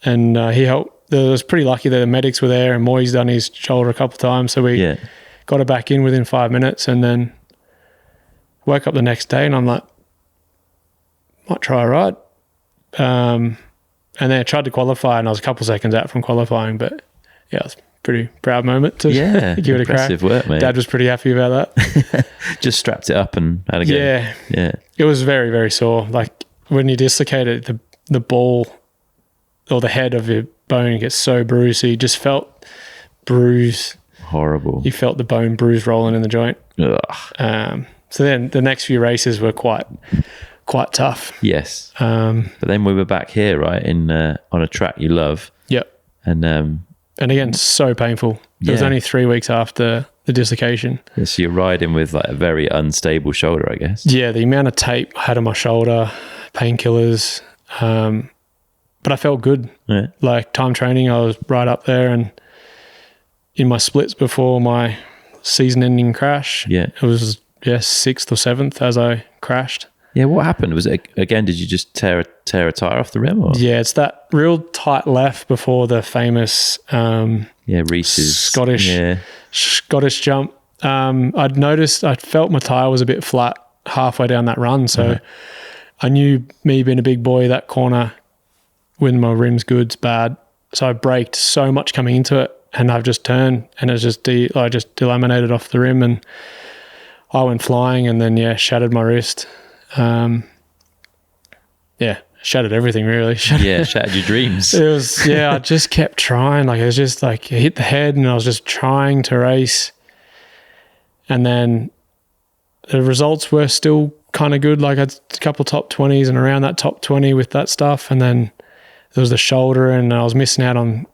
And he helped. I was pretty lucky that the medics were there, and Moy's done his shoulder a couple of times. So we got it back in within 5 minutes, and then woke up the next day and I'm like, might try a ride. And then I tried to qualify, and I was a couple of seconds out from qualifying, but I was pretty proud moment to give it a crack. Impressive work, mate. Dad was pretty happy about that. Just strapped it up and had a go. Yeah. It was very, very sore. Like when you dislocate it, the ball or the head of your bone gets so bruised. So you just felt bruise. Horrible. You felt the bone bruise rolling in the joint. Ugh. So then the next few races were quite tough. Yes. But then we were back here, right, in on a track you love. Yep. And again, so painful. It was only 3 weeks after the dislocation. Yeah, so you're riding with like a very unstable shoulder, I guess. Yeah, the amount of tape I had on my shoulder, painkillers, but I felt good. Yeah. Like time training, I was right up there, and in my splits before my season-ending crash, it was 6th or 7th as I crashed. Yeah, what happened? Was it again? Did you just tear a tire off the rim? Or? Yeah, it's that real tight left before the famous Reese's Scottish jump. I felt my tire was a bit flat halfway down that run, so I knew me being a big boy, that corner when my rim's good's bad. So I braked so much coming into it, and I've just turned, and it's just I just delaminated off the rim, and I went flying, and then shattered my wrist. Shattered everything really. Shattered your dreams. It was, I just kept trying. Like it was just like it hit the head, and I was just trying to race. And then the results were still kind of good. Like I had a couple top 20s and around that top 20 with that stuff. And then there was the shoulder, and I missed out on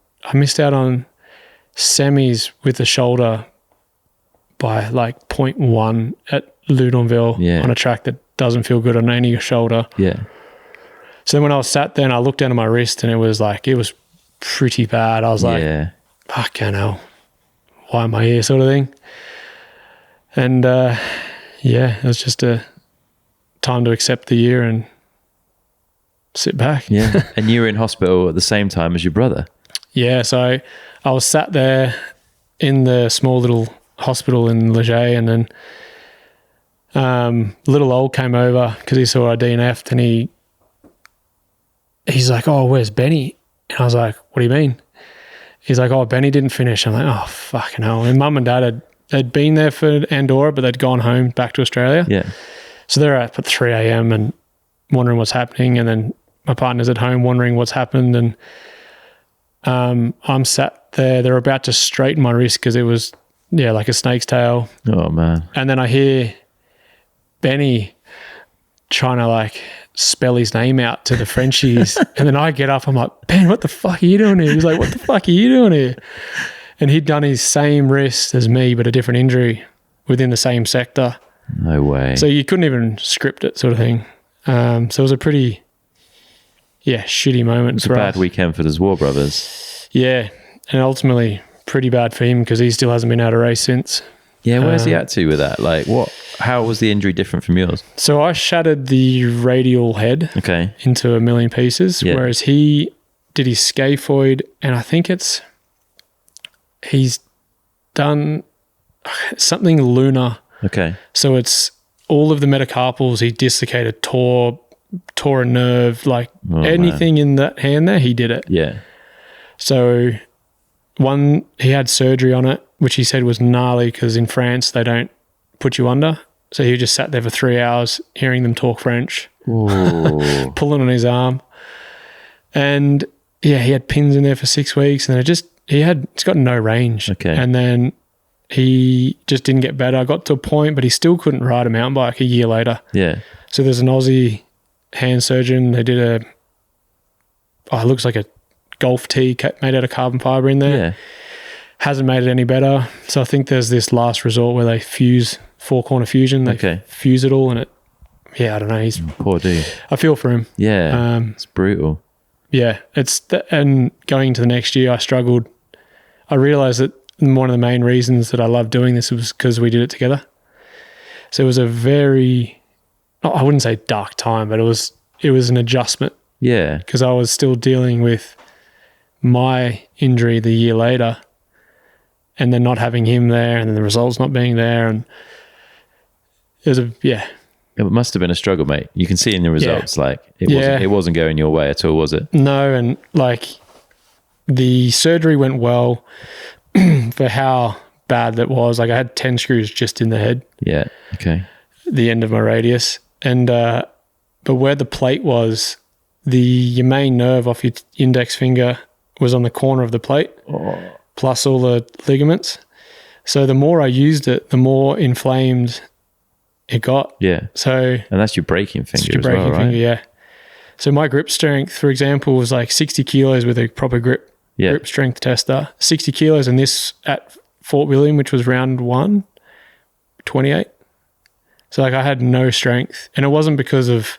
semis with the shoulder by like 0.1 at Loudonville on a track that doesn't feel good on any shoulder. Yeah. So then when I was sat there and I looked down at my wrist, and it was pretty bad. I was like, fucking hell, why am I here, sort of thing. And it was just a time to accept the year and sit back. Yeah. And you were in hospital at the same time as your brother. Yeah. So I was sat there in the small little hospital in Leger, and then little old came over because he saw I DNF'd, and he's like, oh, where's Benny? And I was like, what do you mean? He's like, oh, Benny didn't finish. I'm like, oh, fucking hell. And Mum and Dad they'd been there for Andorra, but they'd gone home back to Australia. Yeah. So they're up at 3 a.m. and wondering what's happening. And then my partner's at home wondering what's happened. And I'm sat there. They're about to straighten my wrist because it was, like a snake's tail. Oh, man. And then I hear Benny trying to like spell his name out to the Frenchies. And then I get up, I'm like, Ben, what the fuck are you doing here? He's like, what the fuck are you doing here? And he'd done his same wrist as me, but a different injury within the same sector. No way. So you couldn't even script it, sort of thing. So it was a pretty, shitty moment. It's a bad weekend for the Zwar brothers. Yeah. And ultimately pretty bad for him because he still hasn't been able to race since. Yeah, where's he at to with that? Like, how was the injury different from yours? So I shattered the radial head into a million pieces, whereas he did his scaphoid, and I think he's done something lunar. Okay. So it's all of the metacarpals he dislocated, tore a nerve, like anything in that hand there, he did it. Yeah. So he had surgery on it, which he said was gnarly because in France they don't put you under. So he just sat there for 3 hours hearing them talk French, pulling on his arm. And he had pins in there for 6 weeks, and then it's got no range. Okay. And then he just didn't get better. I got to a point, but he still couldn't ride a mountain bike a year later. Yeah. So there's an Aussie hand surgeon. They did it looks like a golf tee made out of carbon fiber in there. Yeah. Hasn't made it any better. So I think there's this last resort where they fuse 4-corner fusion. They fuse it all, and I don't know. He's poor dude. I feel for him. Yeah. It's brutal. Yeah. And going into the next year, I struggled. I realized that one of the main reasons that I loved doing this was because we did it together. So it was a very, I wouldn't say dark time, but it was an adjustment. Yeah. Because I was still dealing with my injury the year later, and then not having him there, and then the results not being there, and it was It must have been a struggle, mate. You can see in the results, it wasn't going your way at all, was it? No, and like the surgery went well, for how bad that was. Like I had 10 screws just in the head. Yeah. Okay. The end of my radius. And, but where the plate was, your main nerve off your index finger was on the corner of the plate, plus all the ligaments. So the more I used it, the more inflamed it got. Yeah. So, and that's your braking finger your braking as well, right? finger, yeah. So my grip strength, for example, was like 60 kilos with a proper grip strength tester. 60 kilos, and this at Fort William, which was round 1, 28. So like I had no strength, and it wasn't because of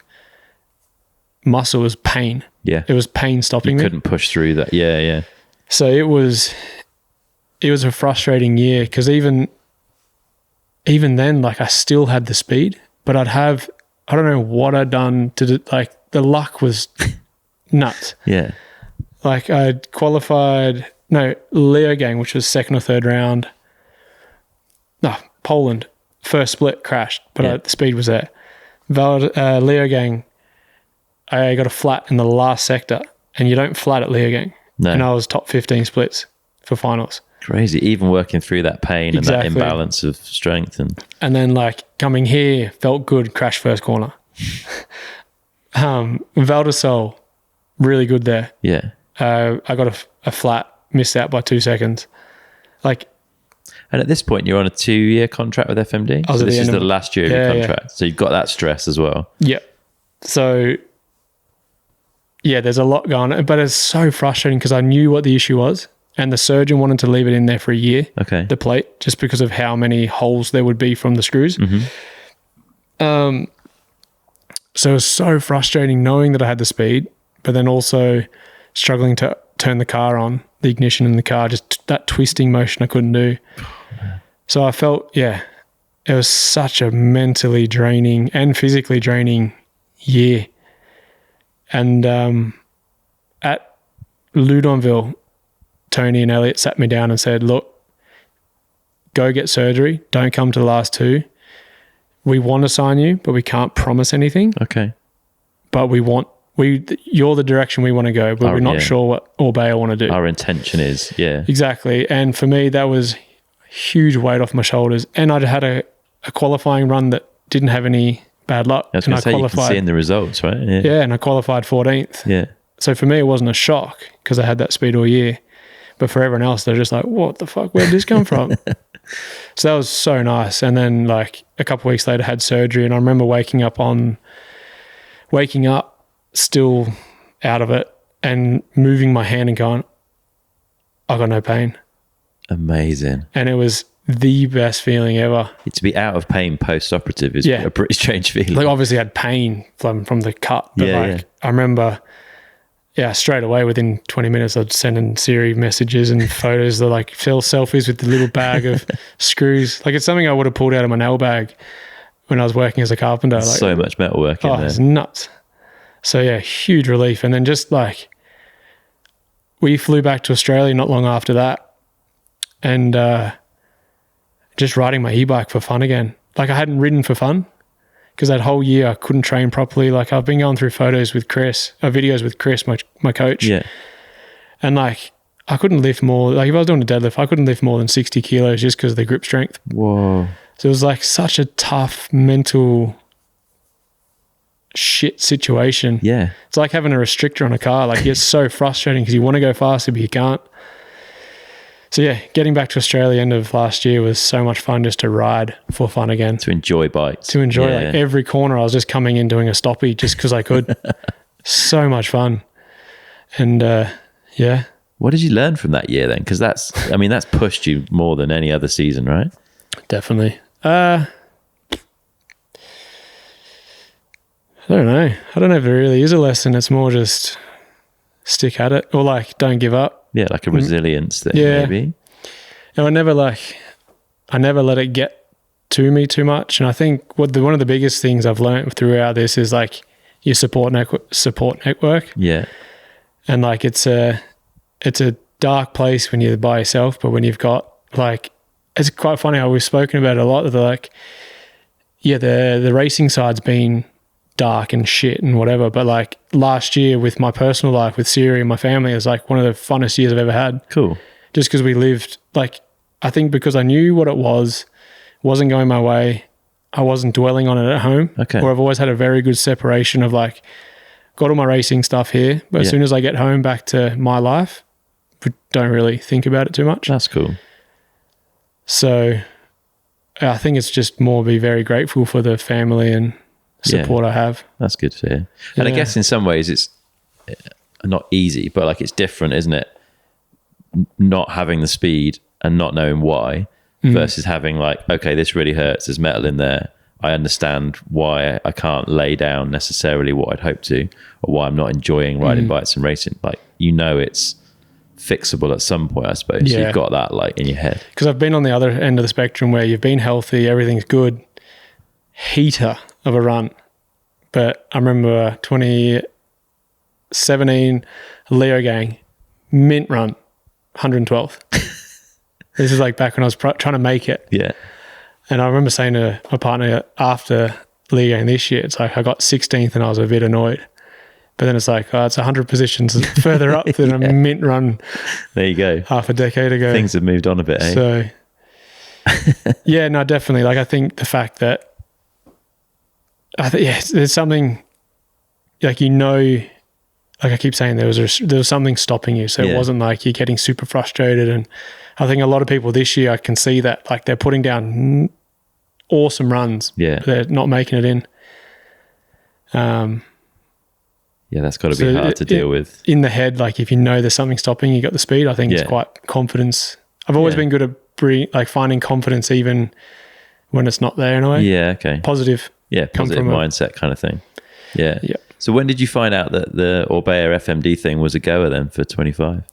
muscle, it was pain. Yeah. It was pain stopping me. Couldn't push through that. Yeah, yeah. So it was a frustrating year because even then, like I still had the speed, but I don't know what I'd done to do, like the luck was nuts. Yeah. Like I'd qualified, Leogang, which was second or third round. No, Poland, first split crashed, but the speed was there. Leogang, I got a flat in the last sector, and you don't flat at Leogang. No. And I was top 15 splits for finals. Crazy. Even working through that pain and that imbalance of strength. And then like coming here, felt good, crashed first corner. Valdesol, really good there. Yeah. I got a flat, missed out by 2 seconds. Like, and at this point, you're on a 2-year contract with FMD? So this is the last year of your contract. Yeah. So you've got that stress as well. Yeah. So, yeah, there's a lot going on, but it's so frustrating because I knew what the issue was, and the surgeon wanted to leave it in there for a year, the plate, just because of how many holes there would be from the screws. Mm-hmm. So it was so frustrating knowing that I had the speed, but then also struggling to turn the car on, the ignition in the car, just that twisting motion I couldn't do. So I felt, it was such a mentally draining and physically draining year. And at Loudonville, Tony and Elliot sat me down and said, look, go get surgery. Don't come to the last 2. We want to sign you, but we can't promise anything. Okay. But you're the direction we want to go, but we're not sure what Orbea want to do. Our intention is, Exactly. And for me, that was huge weight off my shoulders. And I'd had a qualifying run that didn't have any bad luck. I was going to say, you can see in the results, right? Yeah, and I qualified 14th. Yeah. So for me, it wasn't a shock because I had that speed all year. But for everyone else, they're just like, what the fuck? Where did this come from? So that was so nice. And then like a couple of weeks later, had surgery. And I remember waking up still out of it and moving my hand and going, I got no pain. Amazing. And it was the best feeling ever. To be out of pain post-operative is a pretty strange feeling. Like obviously I had pain from the cut. But I remember, straight away within 20 minutes, I'd send in Siri messages and photos that like selfies with the little bag of screws. Like it's something I would have pulled out of my nail bag when I was working as a carpenter. Like, so much metal work in there. It's nuts. So huge relief. And then just like we flew back to Australia not long after that, and just riding my e-bike for fun again. Like I hadn't ridden for fun because that whole year I couldn't train properly. Like I've been going through videos with Chris, my coach. Yeah. And like I couldn't lift more. Like if I was doing a deadlift, I couldn't lift more than 60 kilos just because of the grip strength. Whoa. So it was like such a tough mental shit situation. Yeah. It's like having a restrictor on a car. Like it's so frustrating because you want to go faster, but you can't. So getting back to Australia end of last year was so much fun just to ride for fun again. To enjoy bikes. Like every corner I was just coming in doing a stoppie just because I could. So much fun. And What did you learn from that year then? Because that's pushed you more than any other season, right? Definitely. I don't know. I don't know if there really is a lesson. It's more just stick at it or like don't give up. Yeah, like a resilience thing maybe. And I never let it get to me too much. And I think one of the biggest things I've learned throughout this is like your support network. Yeah. And like it's a dark place when you're by yourself, but when you've got like, it's quite funny how we've spoken about it a lot. They're like, the racing side's been dark and shit and whatever, but like last year with my personal life with Siri and my family is like one of the funnest years I've ever had. Cool. just because we lived, like, I think because I knew what it wasn't going my way, I wasn't dwelling on it at home. Okay. Or I've always had a very good separation of like, got all my racing stuff here, but as soon as I get home back to my life, we don't really think about it too much. That's cool. So I think it's just more be very grateful for the family and support I have. That's good to hear. And I guess in some ways it's not easy, but like it's different, isn't it? Not having the speed and not knowing why versus having like, okay, this really hurts. There's metal in there. I understand why I can't lay down necessarily what I'd hoped to, or why I'm not enjoying riding bikes and racing. Like, it's fixable at some point, I suppose. Yeah. You've got that like in your head. Because I've been on the other end of the spectrum where you've been healthy, everything's good, heater of a run. But I remember 2017 Leo Gang, mint run, 112th. This is like back when I was trying to make it. Yeah. And I remember saying to my partner after Leo Gang this year, it's like I got 16th and I was a bit annoyed. But then it's like, it's 100 positions further up than a mint run. There you go. Half a decade ago. Things have moved on a bit, eh? So, yeah, no, definitely. Like, I think the fact that, there's something, like, like I keep saying, there was something stopping you. So it wasn't like you're getting super frustrated. And I think a lot of people this year, I can see that, like, they're putting down awesome runs. Yeah. But they're not making it in. Yeah, that's got to be hard to deal with. In the head, like if you know there's something stopping, you got the speed. I think it's quite confidence. I've always been good at finding confidence even when it's not there in a way. Yeah, okay. Positive. Yeah, positive mindset kind of thing. Yeah. Yeah. So when did you find out that the Orbea FMD thing was a goer then for 25?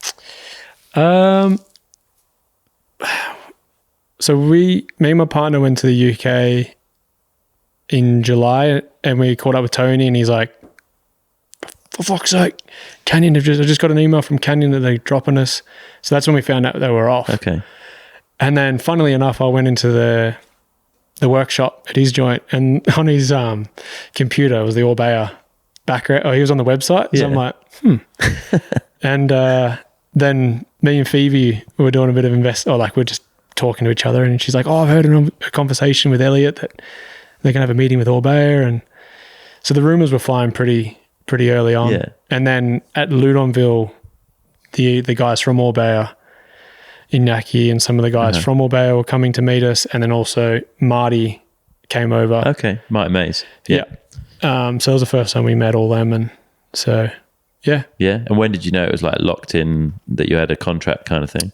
So me and my partner went to the UK in July and we caught up with Tony and he's like, for fuck's sake, Canyon I just got an email from Canyon that they're dropping us. So that's when we found out they were off. Okay. And then funnily enough, I went into the workshop at his joint and on his computer was the Orbea background. Oh, he was on the website. So I'm like, And then me and Phoebe were doing a bit of we're just talking to each other and she's like, I've heard a conversation with Elliot that they're going to have a meeting with Orbea. And so the rumors were flying pretty early on. Yeah. And then at Loudonville, the guys from Orbea, Inaki and some of the guys from Orbea were coming to meet us. And then also Marty came over. Okay. Marty Mays. Yeah. So it was the first time we met all them. And so, yeah. Yeah. And when did you know it was like locked in that you had a contract kind of thing?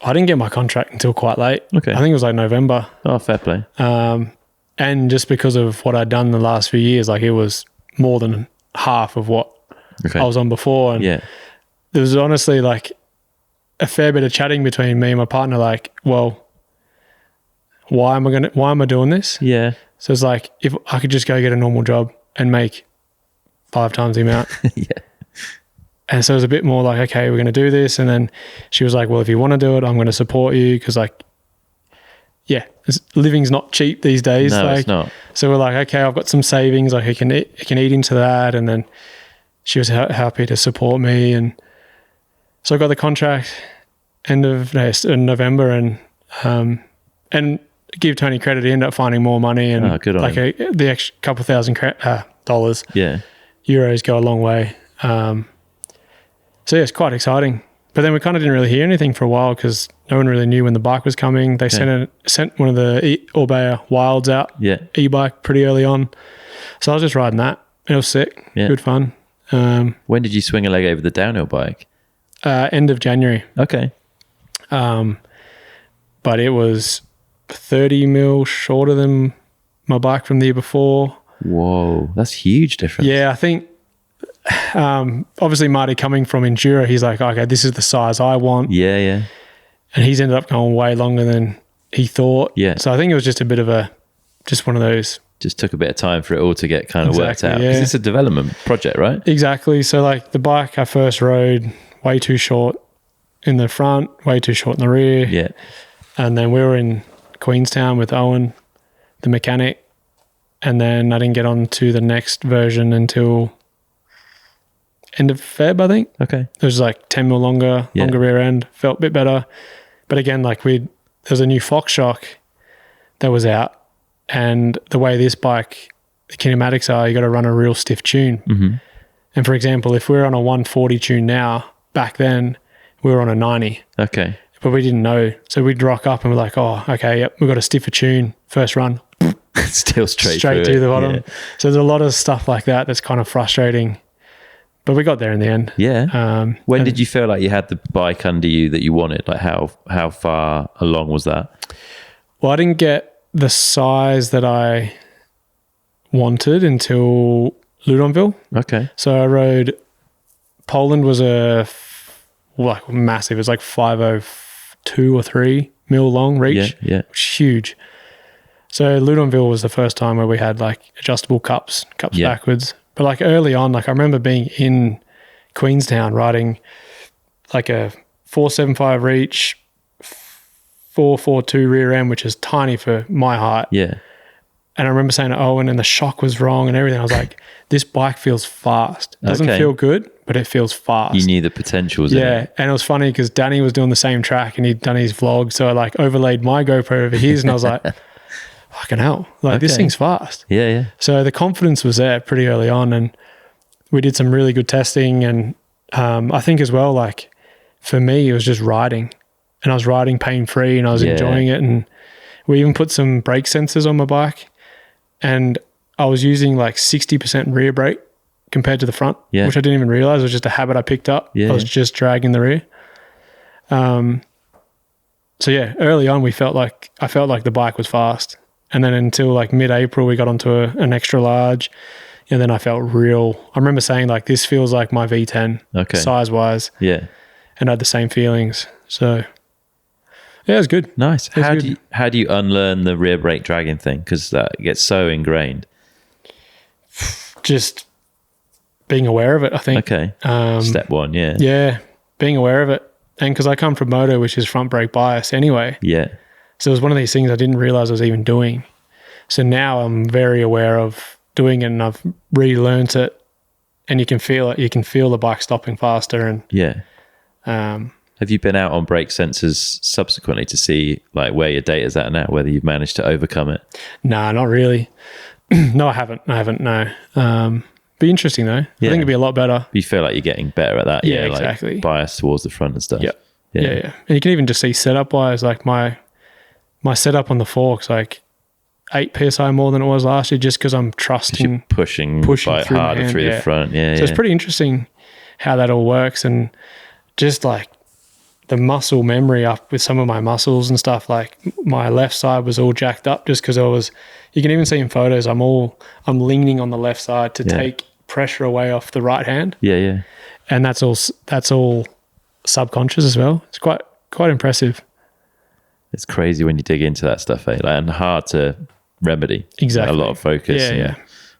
I didn't get my contract until quite late. Okay. I think it was like November. Oh, fair play. And just because of what I'd done the last few years, like it was more than half of what I was on before. And there was honestly like a fair bit of chatting between me and my partner, like, well, why am I doing this? Yeah. So it's like, if I could just go get a normal job and make 5 times the amount. Yeah. And so it was a bit more like, okay, we're going to do this. And then she was like, well, if you want to do it, I'm going to support you. Cause like, living's not cheap these days. No, like, it's not. So we're like, okay, I've got some savings. Like I can eat into that. And then she was happy to support me. And so I got the contract end of November and give Tony credit. He ended up finding more money and good on like him. the extra couple $1,000 dollars. Yeah. Euros go a long way. So yeah, it's quite exciting. But then we kind of didn't really hear anything for a while because no one really knew when the bike was coming. They sent one of the Orbea Wilds out, e-bike pretty early on. So I was just riding that. It was sick, good fun. When did you swing a leg over the downhill bike? End of January. Okay. But it was 30 mil shorter than my bike from the year before. Whoa, that's huge difference. Yeah, I think obviously Marty coming from enduro, he's like, okay, this is the size I want. Yeah, yeah. And he's ended up going way longer than he thought. Yeah. So I think it was just a bit of just one of those. Just took a bit of time for it all to get kind of worked out. Yeah. Because it's a development project, right? Exactly. So like the bike I first rode, way too short in the front, way too short in the rear. Yeah. And then we were in Queenstown with Owen, the mechanic. And then I didn't get on to the next version until end of Feb, I think. Okay. It was like 10 mil longer rear end, felt a bit better. But again, like there's a new Fox shock that was out, and the way this bike, the kinematics are, you got to run a real stiff tune. Mm-hmm. And for example, if we're on a 140 tune now, back then we were on a 90. Okay. But we didn't know. So we'd rock up and we're like, oh, okay, yep, we've got a stiffer tune, first run. Still straight to the bottom. Yeah. So there's a lot of stuff like that that's kind of frustrating. But we got there in the end. Yeah. When did you feel like you had the bike under you that you wanted? Like how far along was that? Well, I didn't get the size that I wanted until Ludonville. Okay. So I rode, Poland was massive. It was like 502 or 3 mil long reach. Yeah. Which is huge. So Ludonville was the first time where we had like adjustable cups backwards. But like early on, like I remember being in Queenstown riding like a 475 reach, 442 rear end, which is tiny for my height. Yeah. And I remember saying to Owen, and the shock was wrong and everything. I was like, this bike feels fast. It doesn't feel good, but it feels fast. You knew the potential was in it. And it was funny because Danny was doing the same track and he'd done his vlog. So I like overlaid my GoPro over his and I was like, fucking hell, like this thing's fast. Yeah. So the confidence was there pretty early on, and we did some really good testing. And I think as well, like for me, it was just riding, and I was riding pain-free and I was enjoying it. And we even put some brake sensors on my bike, and I was using like 60% rear brake compared to the front, which I didn't even realize. It was just a habit I picked up. I was just dragging the rear. So yeah, early on I felt like the bike was fast. And then until like mid-April, we got onto an extra large, and then I felt real. I remember saying like, this feels like my V10 size-wise. Yeah. And I had the same feelings. So yeah, it was good. Nice. How do you unlearn the rear brake dragging thing? Because that gets so ingrained. Just being aware of it, I think. Okay. Step one, yeah. Yeah, being aware of it. And because I come from moto, which is front brake bias anyway. Yeah. So it was one of these things I didn't realize I was even doing. So now I'm very aware of doing it, and I've relearned it, and you can feel it. You can feel the bike stopping faster. And have you been out on brake sensors subsequently to see like where your data's at now, whether you've managed to overcome it? Nah, not really. No, I haven't. No. Be interesting though. I think it'd be a lot better. You feel like you're getting better at that. Yeah, exactly. Like bias towards the front and stuff. Yeah. And you can even just see setup wise, like my setup on the forks, like 8 PSI more than it was last year, just because I'm trusting. You're pushing through harder through the front. Yeah. So it's pretty interesting how that all works, and just like the muscle memory up with some of my muscles and stuff. Like my left side was all jacked up just because you can even see in photos, I'm leaning on the left side to take pressure away off the right hand. Yeah. And that's all subconscious as well. It's quite impressive. It's crazy when you dig into that stuff, and hard to remedy. Exactly. A lot of focus. Yeah.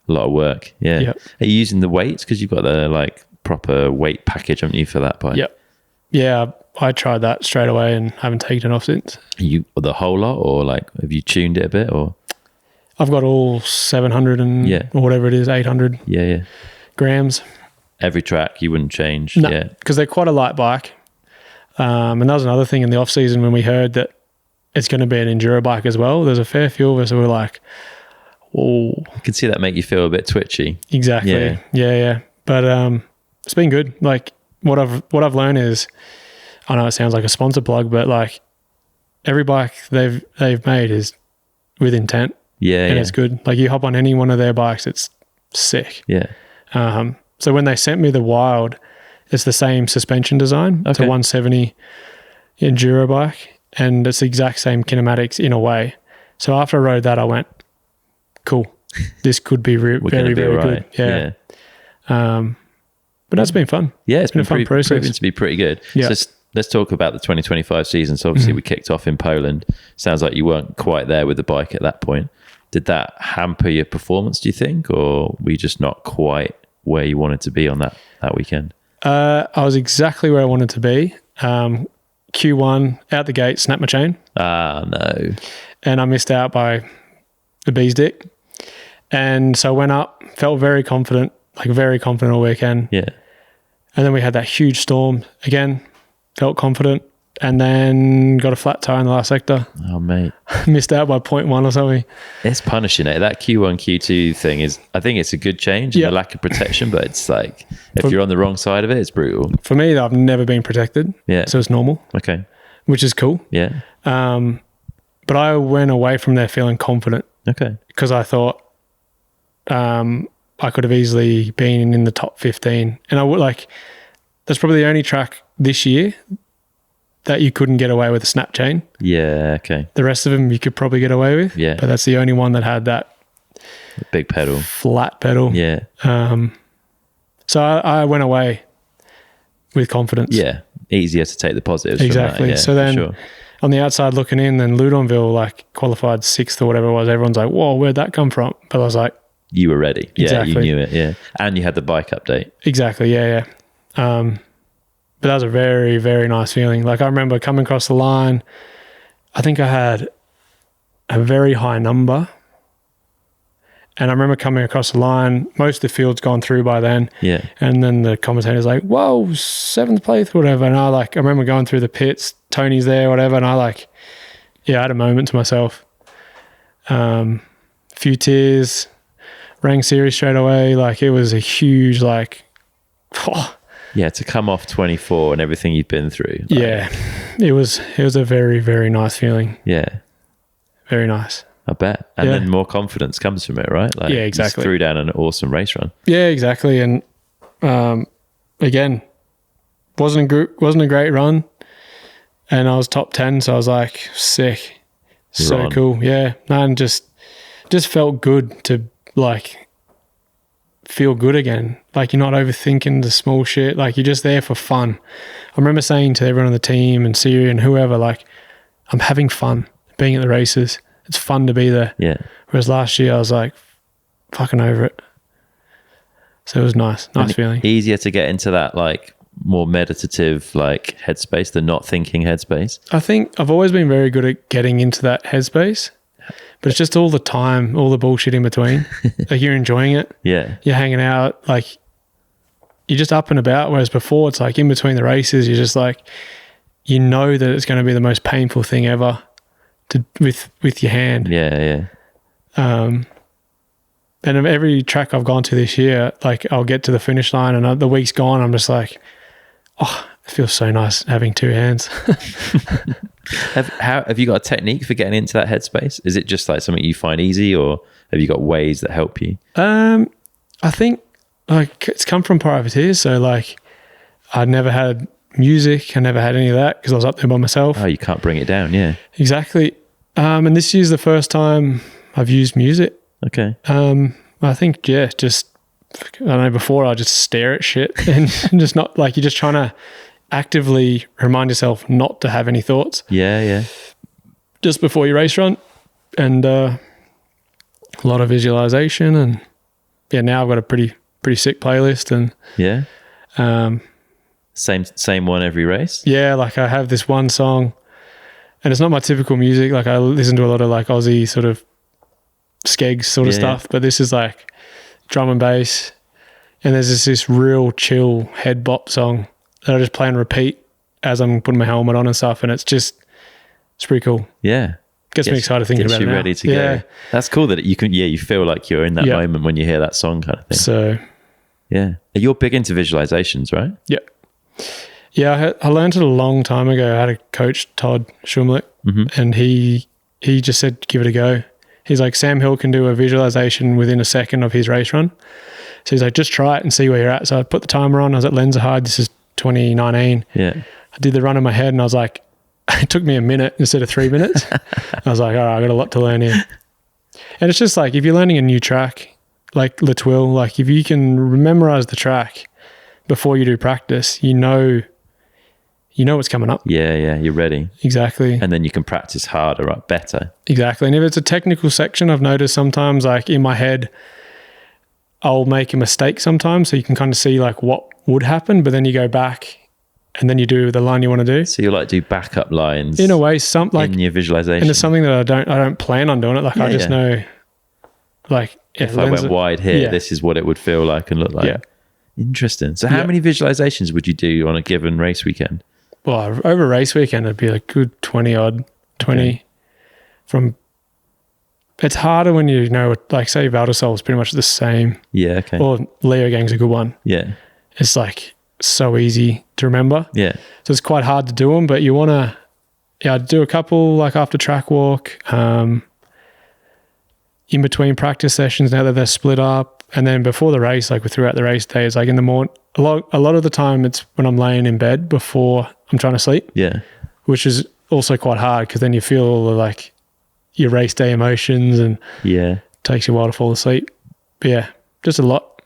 A lot of work. Yeah. Yep. Are you using the weights? Because you've got the like proper weight package, haven't you, for that bike? Yep. Yeah, I tried that straight away and haven't taken it off since. You the whole lot, or like have you tuned it a bit, or? I've got all 700 or whatever it is, 800 grams. Every track you wouldn't change? No, because they're quite a light bike. And that was another thing in the off season when we heard that it's going to be an enduro bike as well. There's a fair few of us who were like, whoa. I can see that make you feel a bit twitchy. Exactly. Yeah. But it's been good. Like what I've learned is, I know it sounds like a sponsor plug, but like every bike they've made is with intent. And it's good. Like you hop on any one of their bikes, it's sick. Yeah. So when they sent me the Wild, it's the same suspension design. It's a 170 enduro bike, and it's the exact same kinematics in a way. So after I rode that, I went, cool. This could be very, very good. Yeah. But that's been fun. Yeah, it's been a fun process. Proven to be pretty good. Yeah. So let's talk about the 2025 season. So obviously we kicked off in Poland. Sounds like you weren't quite there with the bike at that point. Did that hamper your performance, do you think? Or were you just not quite where you wanted to be on that weekend? I was exactly where I wanted to be. Q1, out the gate, snapped my chain. Ah, no. And I missed out by the bee's dick. And so I went up, felt very confident all weekend. Yeah. And then we had that huge storm again, felt confident, and then got a flat tire in the last sector. Oh, mate. Missed out by 0.1 or something. It's punishing it. That Q1, Q2 thing is, I think it's a good change and the lack of protection, but it's like, if you're on the wrong side of it, it's brutal. For me, I've never been protected. Yeah. So it's normal. Okay. Which is cool. Yeah. But I went away from there feeling confident. Okay. Because I thought I could have easily been in the top 15. And I would that's probably the only track this year that you couldn't get away with a snap chain. Yeah, okay. The rest of them you could probably get away with. Yeah. But that's the only one that had that big pedal. Flat pedal. Yeah. So I went away with confidence. Yeah. Easier to take the positives exactly. from that. Yeah, so then on the outside looking in, then Loudonville qualified 6th or whatever it was. Everyone's like, whoa, where'd that come from? But I was like, you were ready. Exactly. Yeah, you knew it. Yeah. And you had the bike update. Exactly. Yeah. But that was a very, very nice feeling. I remember coming across the line, I think I had a very high number. And I remember coming across the line, most of the field's gone through by then. Yeah. And then the commentator's like, whoa, 7th place, whatever. And I remember going through the pits, Tony's there, whatever. And I had a moment to myself. Few tears, rang series straight away. It was a huge, Yeah, to come off 24 and everything you've been through. Yeah, it was a very, very nice feeling. Yeah. Very nice. I bet. And then more confidence comes from it, right? Yeah, exactly. You threw down an awesome race run. Yeah, exactly. And again, wasn't a great run. And I was top 10, so I was like, sick. So cool. Yeah. And just felt good to feel good again. You're not overthinking the small shit. You're just there for fun. I remember saying to everyone on the team and Siri and whoever, I'm having fun being at the races. It's fun to be there. Yeah. Whereas last year I was fucking over it. So it was nice feeling. Easier to get into that more meditative headspace, the not thinking headspace. I think I've always been very good at getting into that headspace. But it's just all the time, all the bullshit in between. You're enjoying it. Yeah. You're hanging out. You're just up and about. Whereas before, it's in between the races, you're just you know that it's going to be the most painful thing ever with your hand. Yeah, yeah. And of every track I've gone to this year, I'll get to the finish line and the week's gone. I'm just it feels so nice having two hands. Have you got a technique for getting into that headspace? Is it just something you find easy, or have you got ways that help you? I think it's come from privateers. So I never had music. I never had any of that because I was up there by myself. Oh, you can't bring it down. Yeah, exactly. And this year's the first time I've used music. Okay. I think, just, I don't know, before I just stare at shit and just not you're just trying to actively remind yourself not to have any thoughts. Yeah, yeah. Just before your race run, and a lot of visualization, and now I've got a pretty sick playlist, and same one every race. Yeah, I have this one song, and it's not my typical music. I listen to a lot of Aussie sort of skegs sort of stuff, but this is drum and bass, and there's this real chill head bop song that I just play and repeat as I'm putting my helmet on and stuff, and it's pretty cool. Yeah. Gets me excited thinking about it now. Ready to go. That's cool that you feel like you're in that moment when you hear that song kind of thing. So, yeah. You're big into visualizations, right? Yeah. Yeah, I learned it a long time ago. I had a coach, Todd Schumlick, and he just said, give it a go. He's like, Sam Hill can do a visualization within a second of his race run. So he's like, just try it and see where you're at. So I put the timer on. I was at Lenzerheide. This is 2019. Yeah. I did the run in my head, and I was like, it took me a minute instead of 3 minutes. I was like, all right, I got a lot to learn here. And it's just if you're learning a new track, like Latwil, if you can memorize the track before you do practice, you know what's coming up. Yeah, yeah, you're ready. Exactly. And then you can practice harder, right? Better. Exactly. And if it's a technical section, I've noticed sometimes in my head, I'll make a mistake sometimes. So you can kind of see what would happen, but then you go back and then you do the line you want to do. So you do backup lines. In a way, in your visualization. And it's something that I don't plan on doing it. I just know, if I went wide here, this is what it would feel like and look like. Interesting. So how many visualizations would you do on a given race weekend? Well, over race weekend, it'd be a good 20 from... It's harder when you know, like say Valdesol is pretty much the same. Yeah, okay. Or Leo Gang's a good one. Yeah. It's like so easy to remember. Yeah. So it's quite hard to do them, but you want to, I'd do a couple like after track walk, in between practice sessions now that they're split up. And then before the race, like throughout the race days, like in the morning, a lot of the time it's when I'm laying in bed before I'm trying to sleep. Yeah. Which is also quite hard because then you feel all the like your race day emotions and it takes you a while to fall asleep. But yeah, just a lot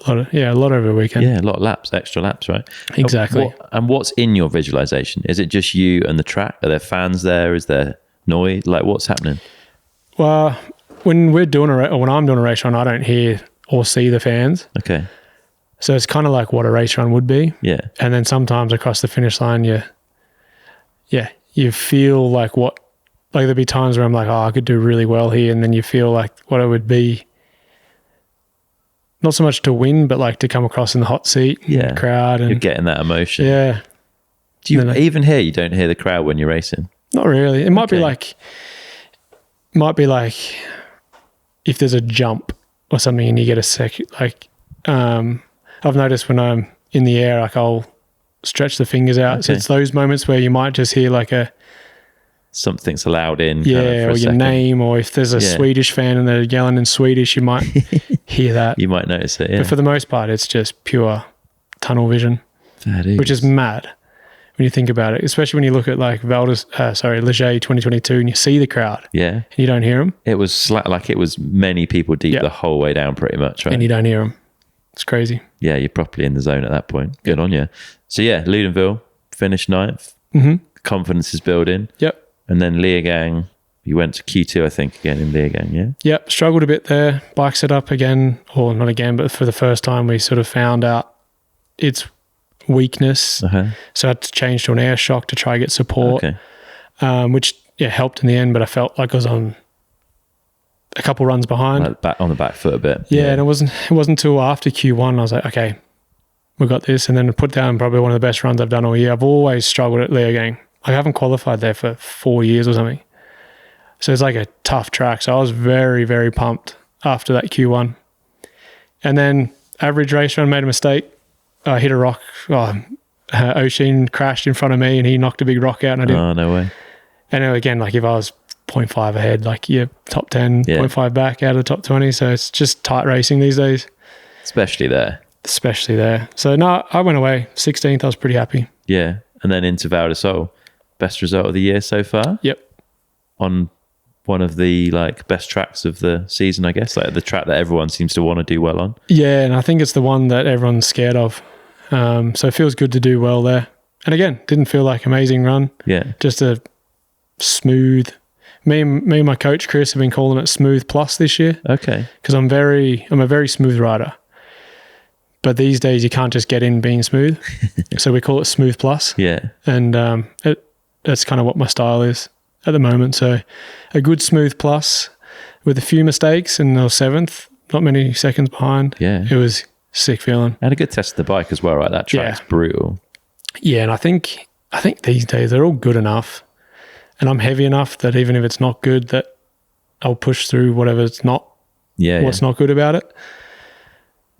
over a weekend. Yeah, a lot of laps, extra laps, right? Exactly. And what's in your visualization? Is it just you and the track? Are there fans there? Is there noise? Like what's happening? Well, when we're doing when I'm doing a race run, I don't hear or see the fans. Okay. So it's kind of like what a race run would be. Yeah. And then sometimes across the finish line, you feel like there'll be times where I'm like, oh, I could do really well here. And then you feel like what it would be, not so much to win, but like to come across in the hot seat, crowd. And you're getting that emotion. Yeah. Do you even hear, you don't hear the crowd when you're racing? Not really. It might be like if there's a jump or something and you get a second, like, I've noticed when I'm in the air, like I'll stretch the fingers out. Okay. So it's those moments where you might just hear like something's allowed in. Yeah, or your name, or if there's a Swedish fan and they're yelling in Swedish, you might hear that. You might notice it, yeah. But for the most part, it's just pure tunnel vision, which is mad when you think about it, especially when you look at like Leger 2022 and you see the crowd. Yeah. And you don't hear them. It was like it was many people deep the whole way down pretty much, right? And you don't hear them. It's crazy. Yeah, you're properly in the zone at that point. Good on you. So yeah, Ludenville, finished 9th. Mm-hmm. Confidence is building. Yep. And then Leogang, you went to Q2, I think, again in Leogang, yeah? Yep, struggled a bit there. Bike set up again, or not again, but for the first time we sort of found out its weakness. Uh-huh. So I had to change to an air shock to try to get support, which helped in the end, but I felt like I was on a couple runs behind. Like on the back foot a bit. Yeah, and it wasn't until after Q1 I was like, okay, we got this. And then I put down probably one of the best runs I've done all year. I've always struggled at Leogang. I haven't qualified there for 4 years or something. So it's like a tough track. So I was very, very pumped after that Q1. And then average race run, made a mistake. I hit a rock. Oisin crashed in front of me and he knocked a big rock out. And I didn't. Oh, no way. And again, like if I was 0.5 ahead, like you're top 10, 0.5 back out of the top 20. So it's just tight racing these days. Especially there. So no, I went away 16th. I was pretty happy. Yeah. And then into Valdesol. Best result of the year so far? Yep. On one of the like best tracks of the season, I guess, like the track that everyone seems to want to do well on. Yeah, and I think it's the one that everyone's scared of. So it feels good to do well there. And again, didn't feel like amazing run. Yeah. Just a smooth. Me and my coach Chris have been calling it Smooth Plus this year. Okay. Because I'm a very smooth rider. But these days you can't just get in being smooth. So we call it Smooth Plus. Yeah. And that's kind of what my style is at the moment. So a good Smooth Plus with a few mistakes, and I was 7th, not many seconds behind. Yeah. It was sick feeling. And a good test of the bike as well, right? That track's brutal. Yeah, and I think these days they're all good enough. And I'm heavy enough that even if it's not good, that I'll push through whatever's not what's not good about it.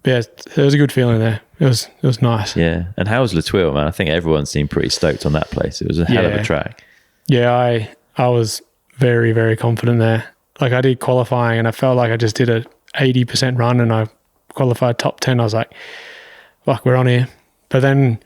But yeah, there was a good feeling there. It was nice. Yeah. And how was La Tuile, man? I think everyone seemed pretty stoked on that place. It was a hell of a track. Yeah, I was very, very confident there. Like I did qualifying and I felt like I just did a 80% run and I qualified top 10. I was like, fuck, we're on here. But then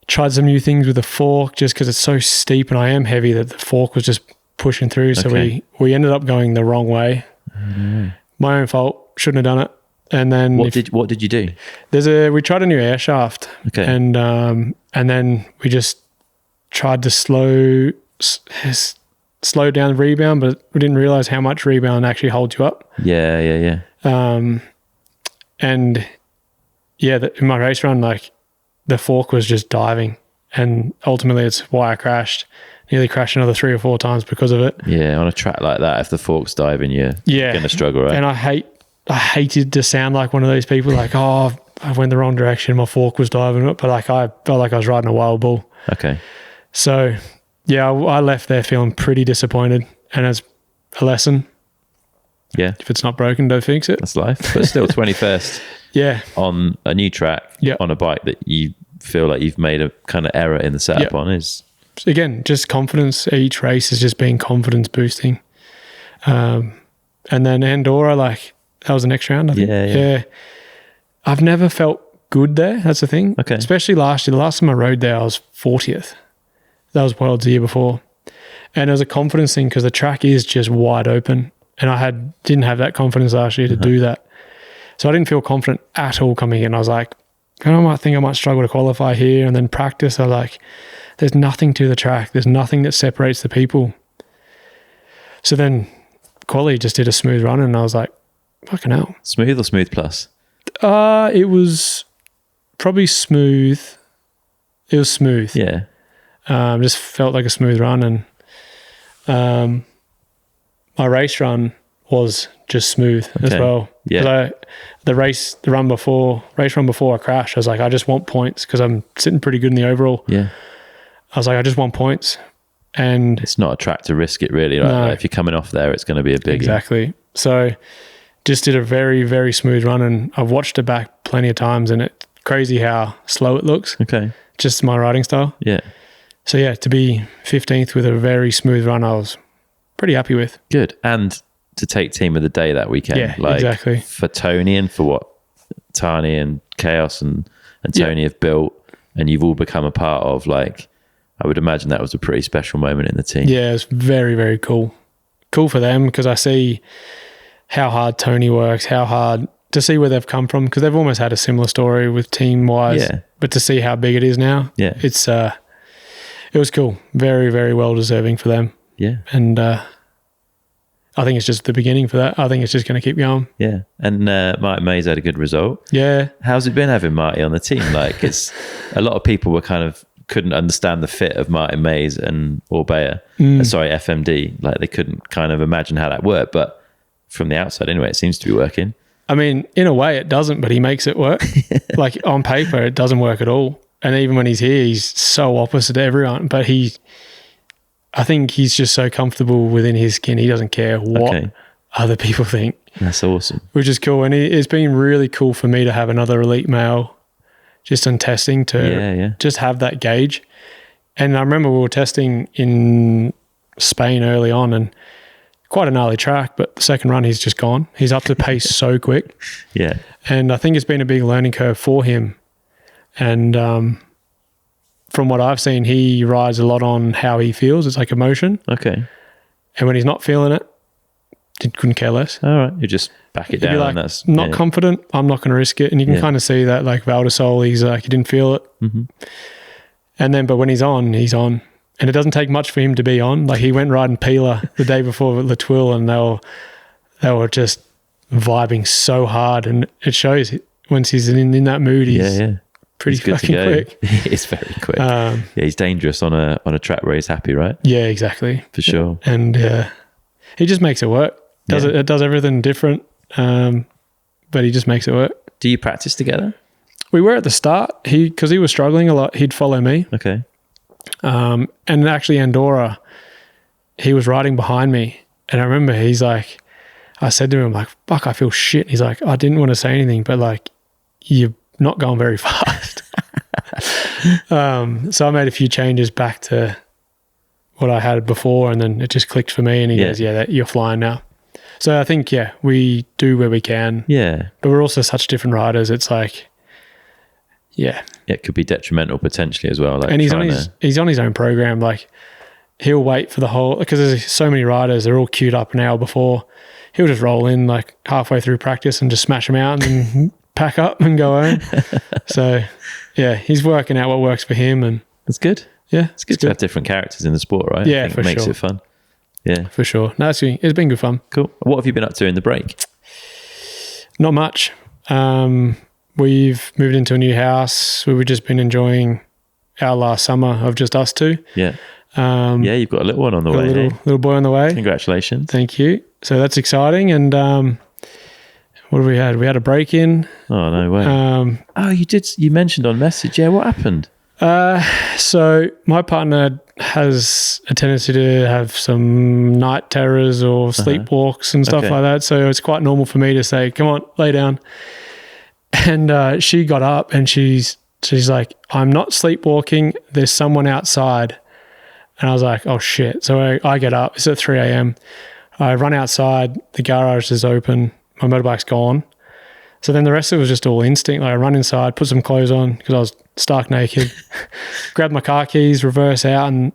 tried some new things with the fork just because it's so steep and I am heavy that the fork was just pushing through. So we ended up going the wrong way. Mm-hmm. My own fault. Shouldn't have done it. And then what did you do? We tried a new air shaft. Okay. And then we just tried to slow down the rebound, but we didn't realize how much rebound actually holds you up. Yeah. And yeah, in my race run, like the fork was just diving, and ultimately it's why I crashed. Nearly crashed another 3 or 4 times because of it. Yeah, on a track like that, if the fork's diving, you're going to struggle, right? And I hated to sound like one of those people like, oh, I went the wrong direction. My fork was diving up, but like I felt like I was riding a wild bull. Okay. So yeah, I left there feeling pretty disappointed, and as a lesson, Yeah. if it's not broken, don't fix it. That's life. But still 21st Yeah. on a new track, on a bike that you feel like you've made a kind of error in the setup on is... Again, just confidence. Each race is just being confidence boosting. And then Andorra, like, that was the next round, I think. Yeah. I've never felt good there. That's the thing. Okay. Especially last year. The last time I rode there, I was 40th. That was Worlds the year before. And it was a confidence thing because the track is just wide open. And I didn't have that confidence last year to do that. So I didn't feel confident at all coming in. I was like, I might struggle to qualify here. And then practice, I was like, there's nothing to the track. There's nothing that separates the people. So then quali just did a smooth run and I was like, fucking hell. Smooth or smooth plus? It was probably smooth. It was smooth. Yeah. Just felt like a smooth run, and my race run was just smooth as well. Yeah. The race run before I crashed, I was like, I just want points because I'm sitting pretty good in the overall. Yeah. I was like, I just want points. And it's not a track to risk it really. Right? No. Like if you're coming off there, it's going to be a big... Exactly. So just did a very, very smooth run, and I've watched it back plenty of times, and it's crazy how slow it looks. Okay. Just my riding style. Yeah. So yeah, to be 15th with a very smooth run, I was pretty happy with. Good. And to take team of the day that weekend. Yeah, exactly. For Tony and for what Tani and Chaos and Tony have built, and you've all become a part of, like, I would imagine that was a pretty special moment in the team. Yeah, it's very, very cool. Cool for them because I see how hard Tony works, how hard to see where they've come from, because they've almost had a similar story with team-wise. Yeah. But to see how big it is now, it was cool. Very, very well deserving for them. Yeah. And I think it's just the beginning for that. I think it's just going to keep going. Yeah. And Marty Mays had a good result. Yeah. How's it been having Marty on the team? Like, it's a lot of people were kind of couldn't understand the fit of Martin Mays and Orbea, FMD. Like, they couldn't kind of imagine how that worked, but from the outside anyway, it seems to be working. I mean, in a way it doesn't, but he makes it work. Like, on paper, it doesn't work at all. And even when he's here, he's so opposite to everyone, but I think he's just so comfortable within his skin. He doesn't care what other people think. That's awesome. Which is cool. And it's been really cool for me to have another elite male just on testing to just have that gauge. And I remember we were testing in Spain early on, and quite a gnarly track, but the second run he's just gone. He's up to pace so quick. Yeah. And I think it's been a big learning curve for him. And from what I've seen, he rides a lot on how he feels. It's like emotion. Okay. And when he's not feeling it, he couldn't care less. All right. You just back it down. Like, and that's not confident. I'm not going to risk it. And you can kind of see that, like Valdesol, he's like, he didn't feel it. Mm-hmm. And then, but when he's on, he's on. And it doesn't take much for him to be on. Like, he went riding Pila the day before La Twille, and they were just vibing so hard. And it shows once he's in that mood, he's pretty fucking quick. He's very quick. He's dangerous on a track where he's happy, right? Yeah, exactly. For sure. And he just makes it work. It does everything different, but he just makes it work. Do you practice together? We were at the start. Because he was struggling a lot, he'd follow me. Okay. And actually Andorra, he was riding behind me. And I remember he's like, I said to him, like, fuck, I feel shit. He's like, I didn't want to say anything, but like, you're not going very fast. So I made a few changes back to what I had before, and then it just clicked for me, and he goes, you're flying now. So I think, we do where we can. Yeah. But we're also such different riders. It's like, it could be detrimental potentially as well. Like, and he's on his own program. Like, he'll wait for the whole, because there's so many riders, they're all queued up an hour before. He'll just roll in like halfway through practice and just smash them out and then pack up and go home. So he's working out what works for him, and that's good. Yeah, it's good to have different characters in the sport, right? Yeah, I think it makes it fun. Yeah, for sure. No, it's been good fun. Cool. What have you been up to in the break? Not much. We've moved into a new house. We've just been enjoying our last summer of just us two. Yeah. You've got a little one on the way. Little boy on the way. Congratulations. Thank you. So that's exciting, and what have we had? We had a break-in. Oh, no way. You mentioned on message. Yeah, what happened? So my partner has a tendency to have some night terrors or sleepwalks and stuff like that. So it's quite normal for me to say, come on, lay down. And she got up and she's like, I'm not sleepwalking. There's someone outside. And I was like, oh shit. So I get up. It's at 3 a.m. I run outside. The garage is open. My motorbike's gone. So then the rest of it was just all instinct. Like I run inside, put some clothes on because I was stark naked, grabbed my car keys, reverse out, and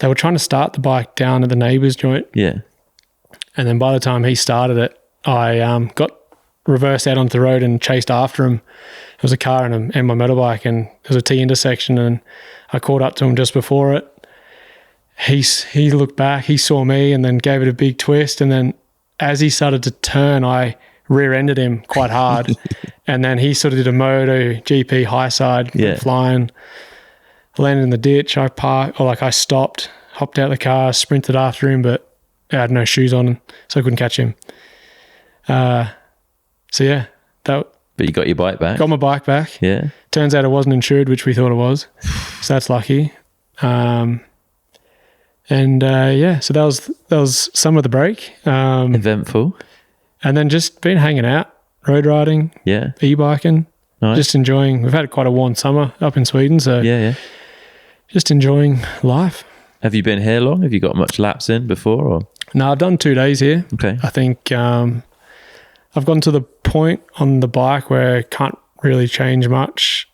they were trying to start the bike down at the neighbour's joint. Yeah. And then by the time he started it, I got reversed out onto the road and chased after him. There was a car and my motorbike, and there was a T intersection, and I caught up to him just before it. He looked back, he saw me, and then gave it a big twist. And then as he started to turn, I rear-ended him quite hard. And then he sort of did a moto GP high side, flying, landed in the ditch. I stopped, hopped out of the car, sprinted after him, but I had no shoes on, so I couldn't catch him. So yeah, But you got your bike back? Got my bike back. Yeah. Turns out it wasn't insured, which we thought it was. So that's lucky. So that was some of the break. Eventful. And then just been hanging out, road riding, e-biking, just enjoying. We've had quite a warm summer up in Sweden, so just enjoying life. Have you been here long? Have you got much laps in before? Or? No, I've done 2 days here. Okay. I think I've gotten to the point on the bike where I can't really change much.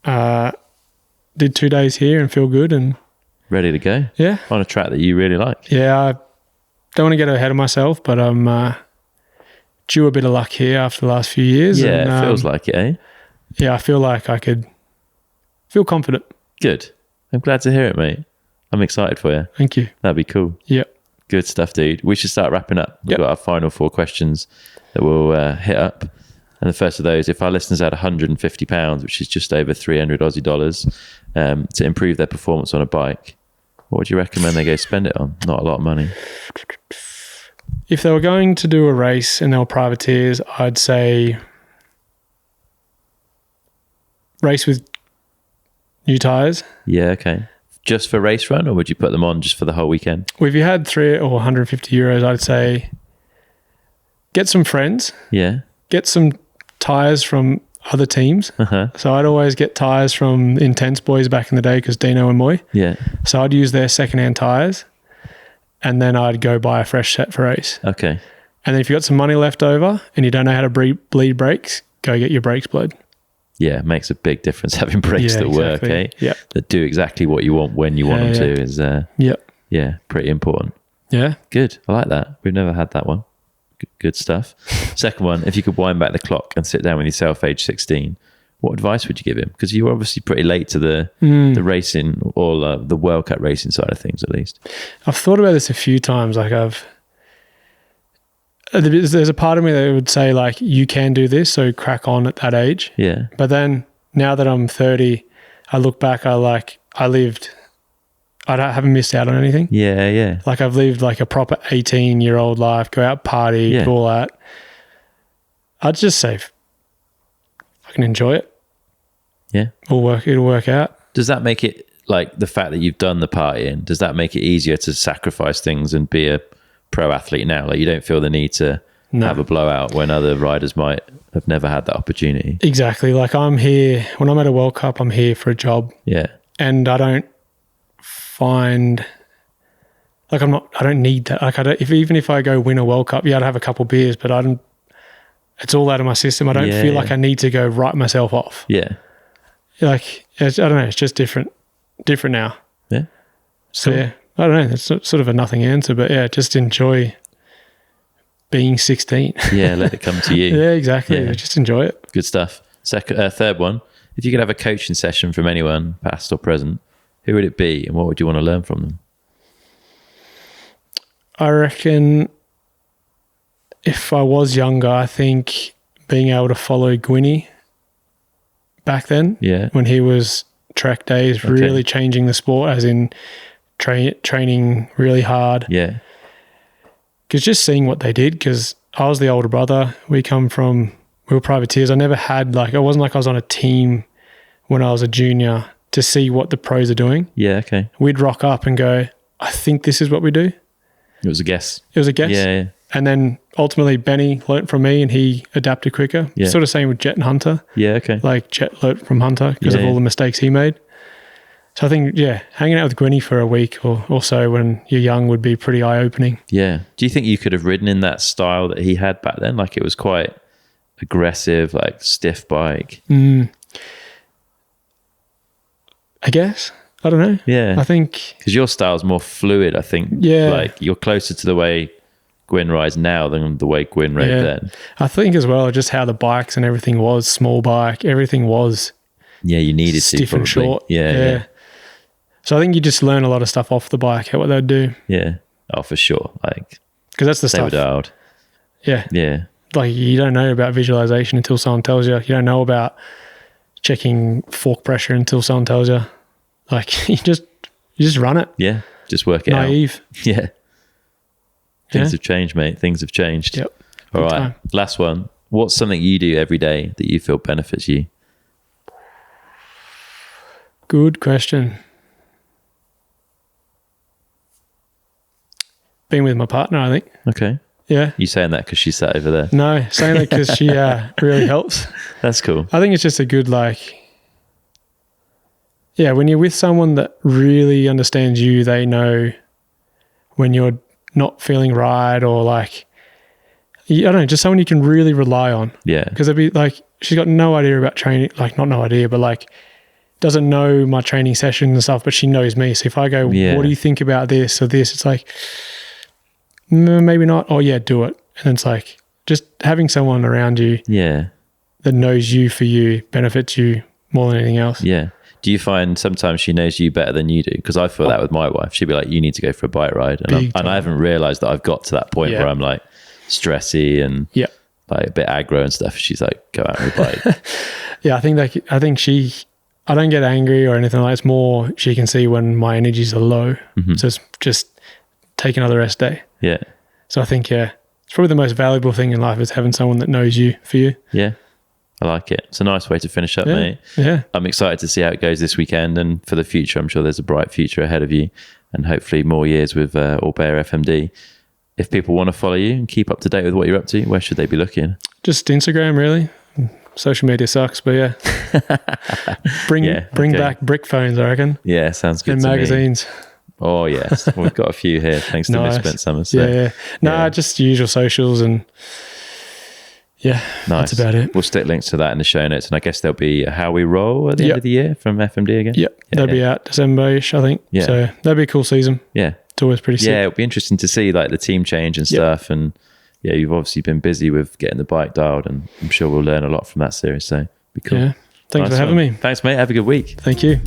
Did 2 days here and feel good and ready to go. Yeah. On a track that you really like. Yeah, I don't want to get ahead of myself, but I'm due a bit of luck here after the last few years. Yeah, it feels like it, eh? Yeah, I feel like I could feel confident. Good. I'm glad to hear it, mate. I'm excited for you. Thank you. That'd be cool. Yep. Good stuff, dude. We should start wrapping up. We've got our final 4 questions that we'll hit up. And the first of those, if our listeners had £150, which is just over 300 Aussie dollars, to improve their performance on a bike, what would you recommend they go spend it on? Not a lot of money. If they were going to do a race and they were privateers, I'd say race with new tyres. Yeah, okay. Just for race run, or would you put them on just for the whole weekend? Well, if you had €3 or 150 euros, I'd say get some friends. Yeah. Get some tyres from other teams. So I'd always get tyres from Intense Boys back in the day because Dino and Moy. Yeah. So I'd use their secondhand tyres and then I'd go buy a fresh set for race. Okay. And then if you got some money left over and you don't know how to bleed brakes, go get your brakes bled. Yeah, it makes a big difference having brakes that work, eh? Yeah. That do exactly what you want when you want them to is pretty important. Yeah. Good. I like that. We've never had that one. Good stuff. Second one, if you could wind back the clock and sit down with yourself age 16, what advice would you give him? Because you were obviously pretty late to the racing or the World Cup racing side of things, at least. I've thought about this a few times. Like there's a part of me that would say like, you can do this, so crack on at that age. Yeah. But then now that I'm 30, I look back, I haven't missed out on anything. Yeah, yeah. Like I've lived like a proper 18-year-old life, go out party, do all that. I'd just say fucking enjoy it. Yeah. It'll work out. Does that make it, like the fact that you've done the partying, does that make it easier to sacrifice things and be a pro athlete now? Like you don't feel the need to have a blowout when other riders might have never had that opportunity. Exactly. Like I'm here, when I'm at a World Cup, I'm here for a job. Yeah. And I don't find like I don't need that. Like even if I go win a World Cup, I'd have a couple beers, but it's all out of my system. I don't feel like I need to go write myself off. Yeah. Like, I don't know. It's just different now. Yeah. So I don't know. It's sort of a nothing answer, but just enjoy being 16. Yeah. Let it come to you. Yeah, exactly. Yeah. Just enjoy it. Good stuff. Third one, if you could have a coaching session from anyone, past or present, who would it be and what would you want to learn from them? I reckon if I was younger, I think being able to follow Gwynny back then, when he was track days, really changing the sport, as in training really hard. Yeah. Because just seeing what they did, because I was the older brother. We were privateers. I never had it wasn't like I was on a team when I was a junior to see what the pros are doing. Yeah, okay. We'd rock up and go, I think this is what we do. It was a guess. It was a guess. Yeah. And then ultimately Benny learnt from me and he adapted quicker. Yeah. Sort of same with Jet and Hunter. Yeah, okay. Like Jet learnt from Hunter because of all the mistakes he made. So I think, hanging out with Gwynny for a week or so when you're young would be pretty eye-opening. Yeah. Do you think you could have ridden in that style that he had back then? Like it was quite aggressive, like stiff bike. I guess. I don't know. Yeah. I think... Because your style's more fluid, I think. Yeah. Like you're closer to the way Gwyn rides now than the way Gwyn rode then. I think as well, just how the bikes and everything was, small bike, everything was... Yeah, you needed stiff to probably. and short. Yeah. So I think you just learn a lot of stuff off the bike, what they'd do. Yeah. Oh, for sure. Like, because that's the they were stuff. dialed. Yeah. Yeah. Like you don't know about visualization until someone tells you. You don't know about checking fork pressure until someone tells you. Like you just run it. Yeah. Just work it Naive. out. Yeah. Things have changed, mate. Things have changed. Yep. All Big right. time. Last one. What's something you do every day that you feel benefits you? Good question. Being with my partner, I think. Okay. Yeah. You saying that because she's sat over there? No, saying that because she really helps. That's cool. I think it's just a good when you're with someone that really understands you, they know when you're not feeling right or I don't know, just someone you can really rely on. Yeah. Because it'd be she's got no idea about training, not no idea, but doesn't know my training session and stuff, but she knows me. So if I go, what do you think about this or this? It's maybe not. Oh yeah, do it. And it's just having someone around you that knows you for you benefits you more than anything else. Yeah. Do you find sometimes she knows you better than you do? Because I feel that with my wife. She'd be like, you need to go for a bike ride. And I haven't realized that I've got to that point where I'm stressy and a bit aggro and stuff. She's like, go out on a bike. Yeah, I think I don't get angry or anything it's more she can see when my energies are low. Mm-hmm. So it's just take another rest day. Yeah. So I think, it's probably the most valuable thing in life is having someone that knows you for you. Yeah. I like it. It's a nice way to finish up, mate. Yeah. I'm excited to see how it goes this weekend and for the future. I'm sure there's a bright future ahead of you and hopefully more years with Orbea FMD. If people want to follow you and keep up to date with what you're up to, where should they be looking? Just Instagram, really. Social media sucks, but yeah. Bring back brick phones, I reckon. Yeah, sounds good and to magazines. Me. Oh, yes. We've got a few here thanks to Miss Spent Summers. So. Yeah. Just usual socials and that's about it. We'll stick links to that in the show notes. And I guess there'll be How We Roll at the end of the year from FMD again. Yep. That'll be out December-ish, I think. Yeah. So that'll be a cool season. Yeah. It's always pretty sick. Yeah, it'll be interesting to see the team change and stuff. And you've obviously been busy with getting the bike dialed and I'm sure we'll learn a lot from that series. So it'll be cool. Yeah. Thanks for having me. Thanks, mate. Have a good week. Thank you.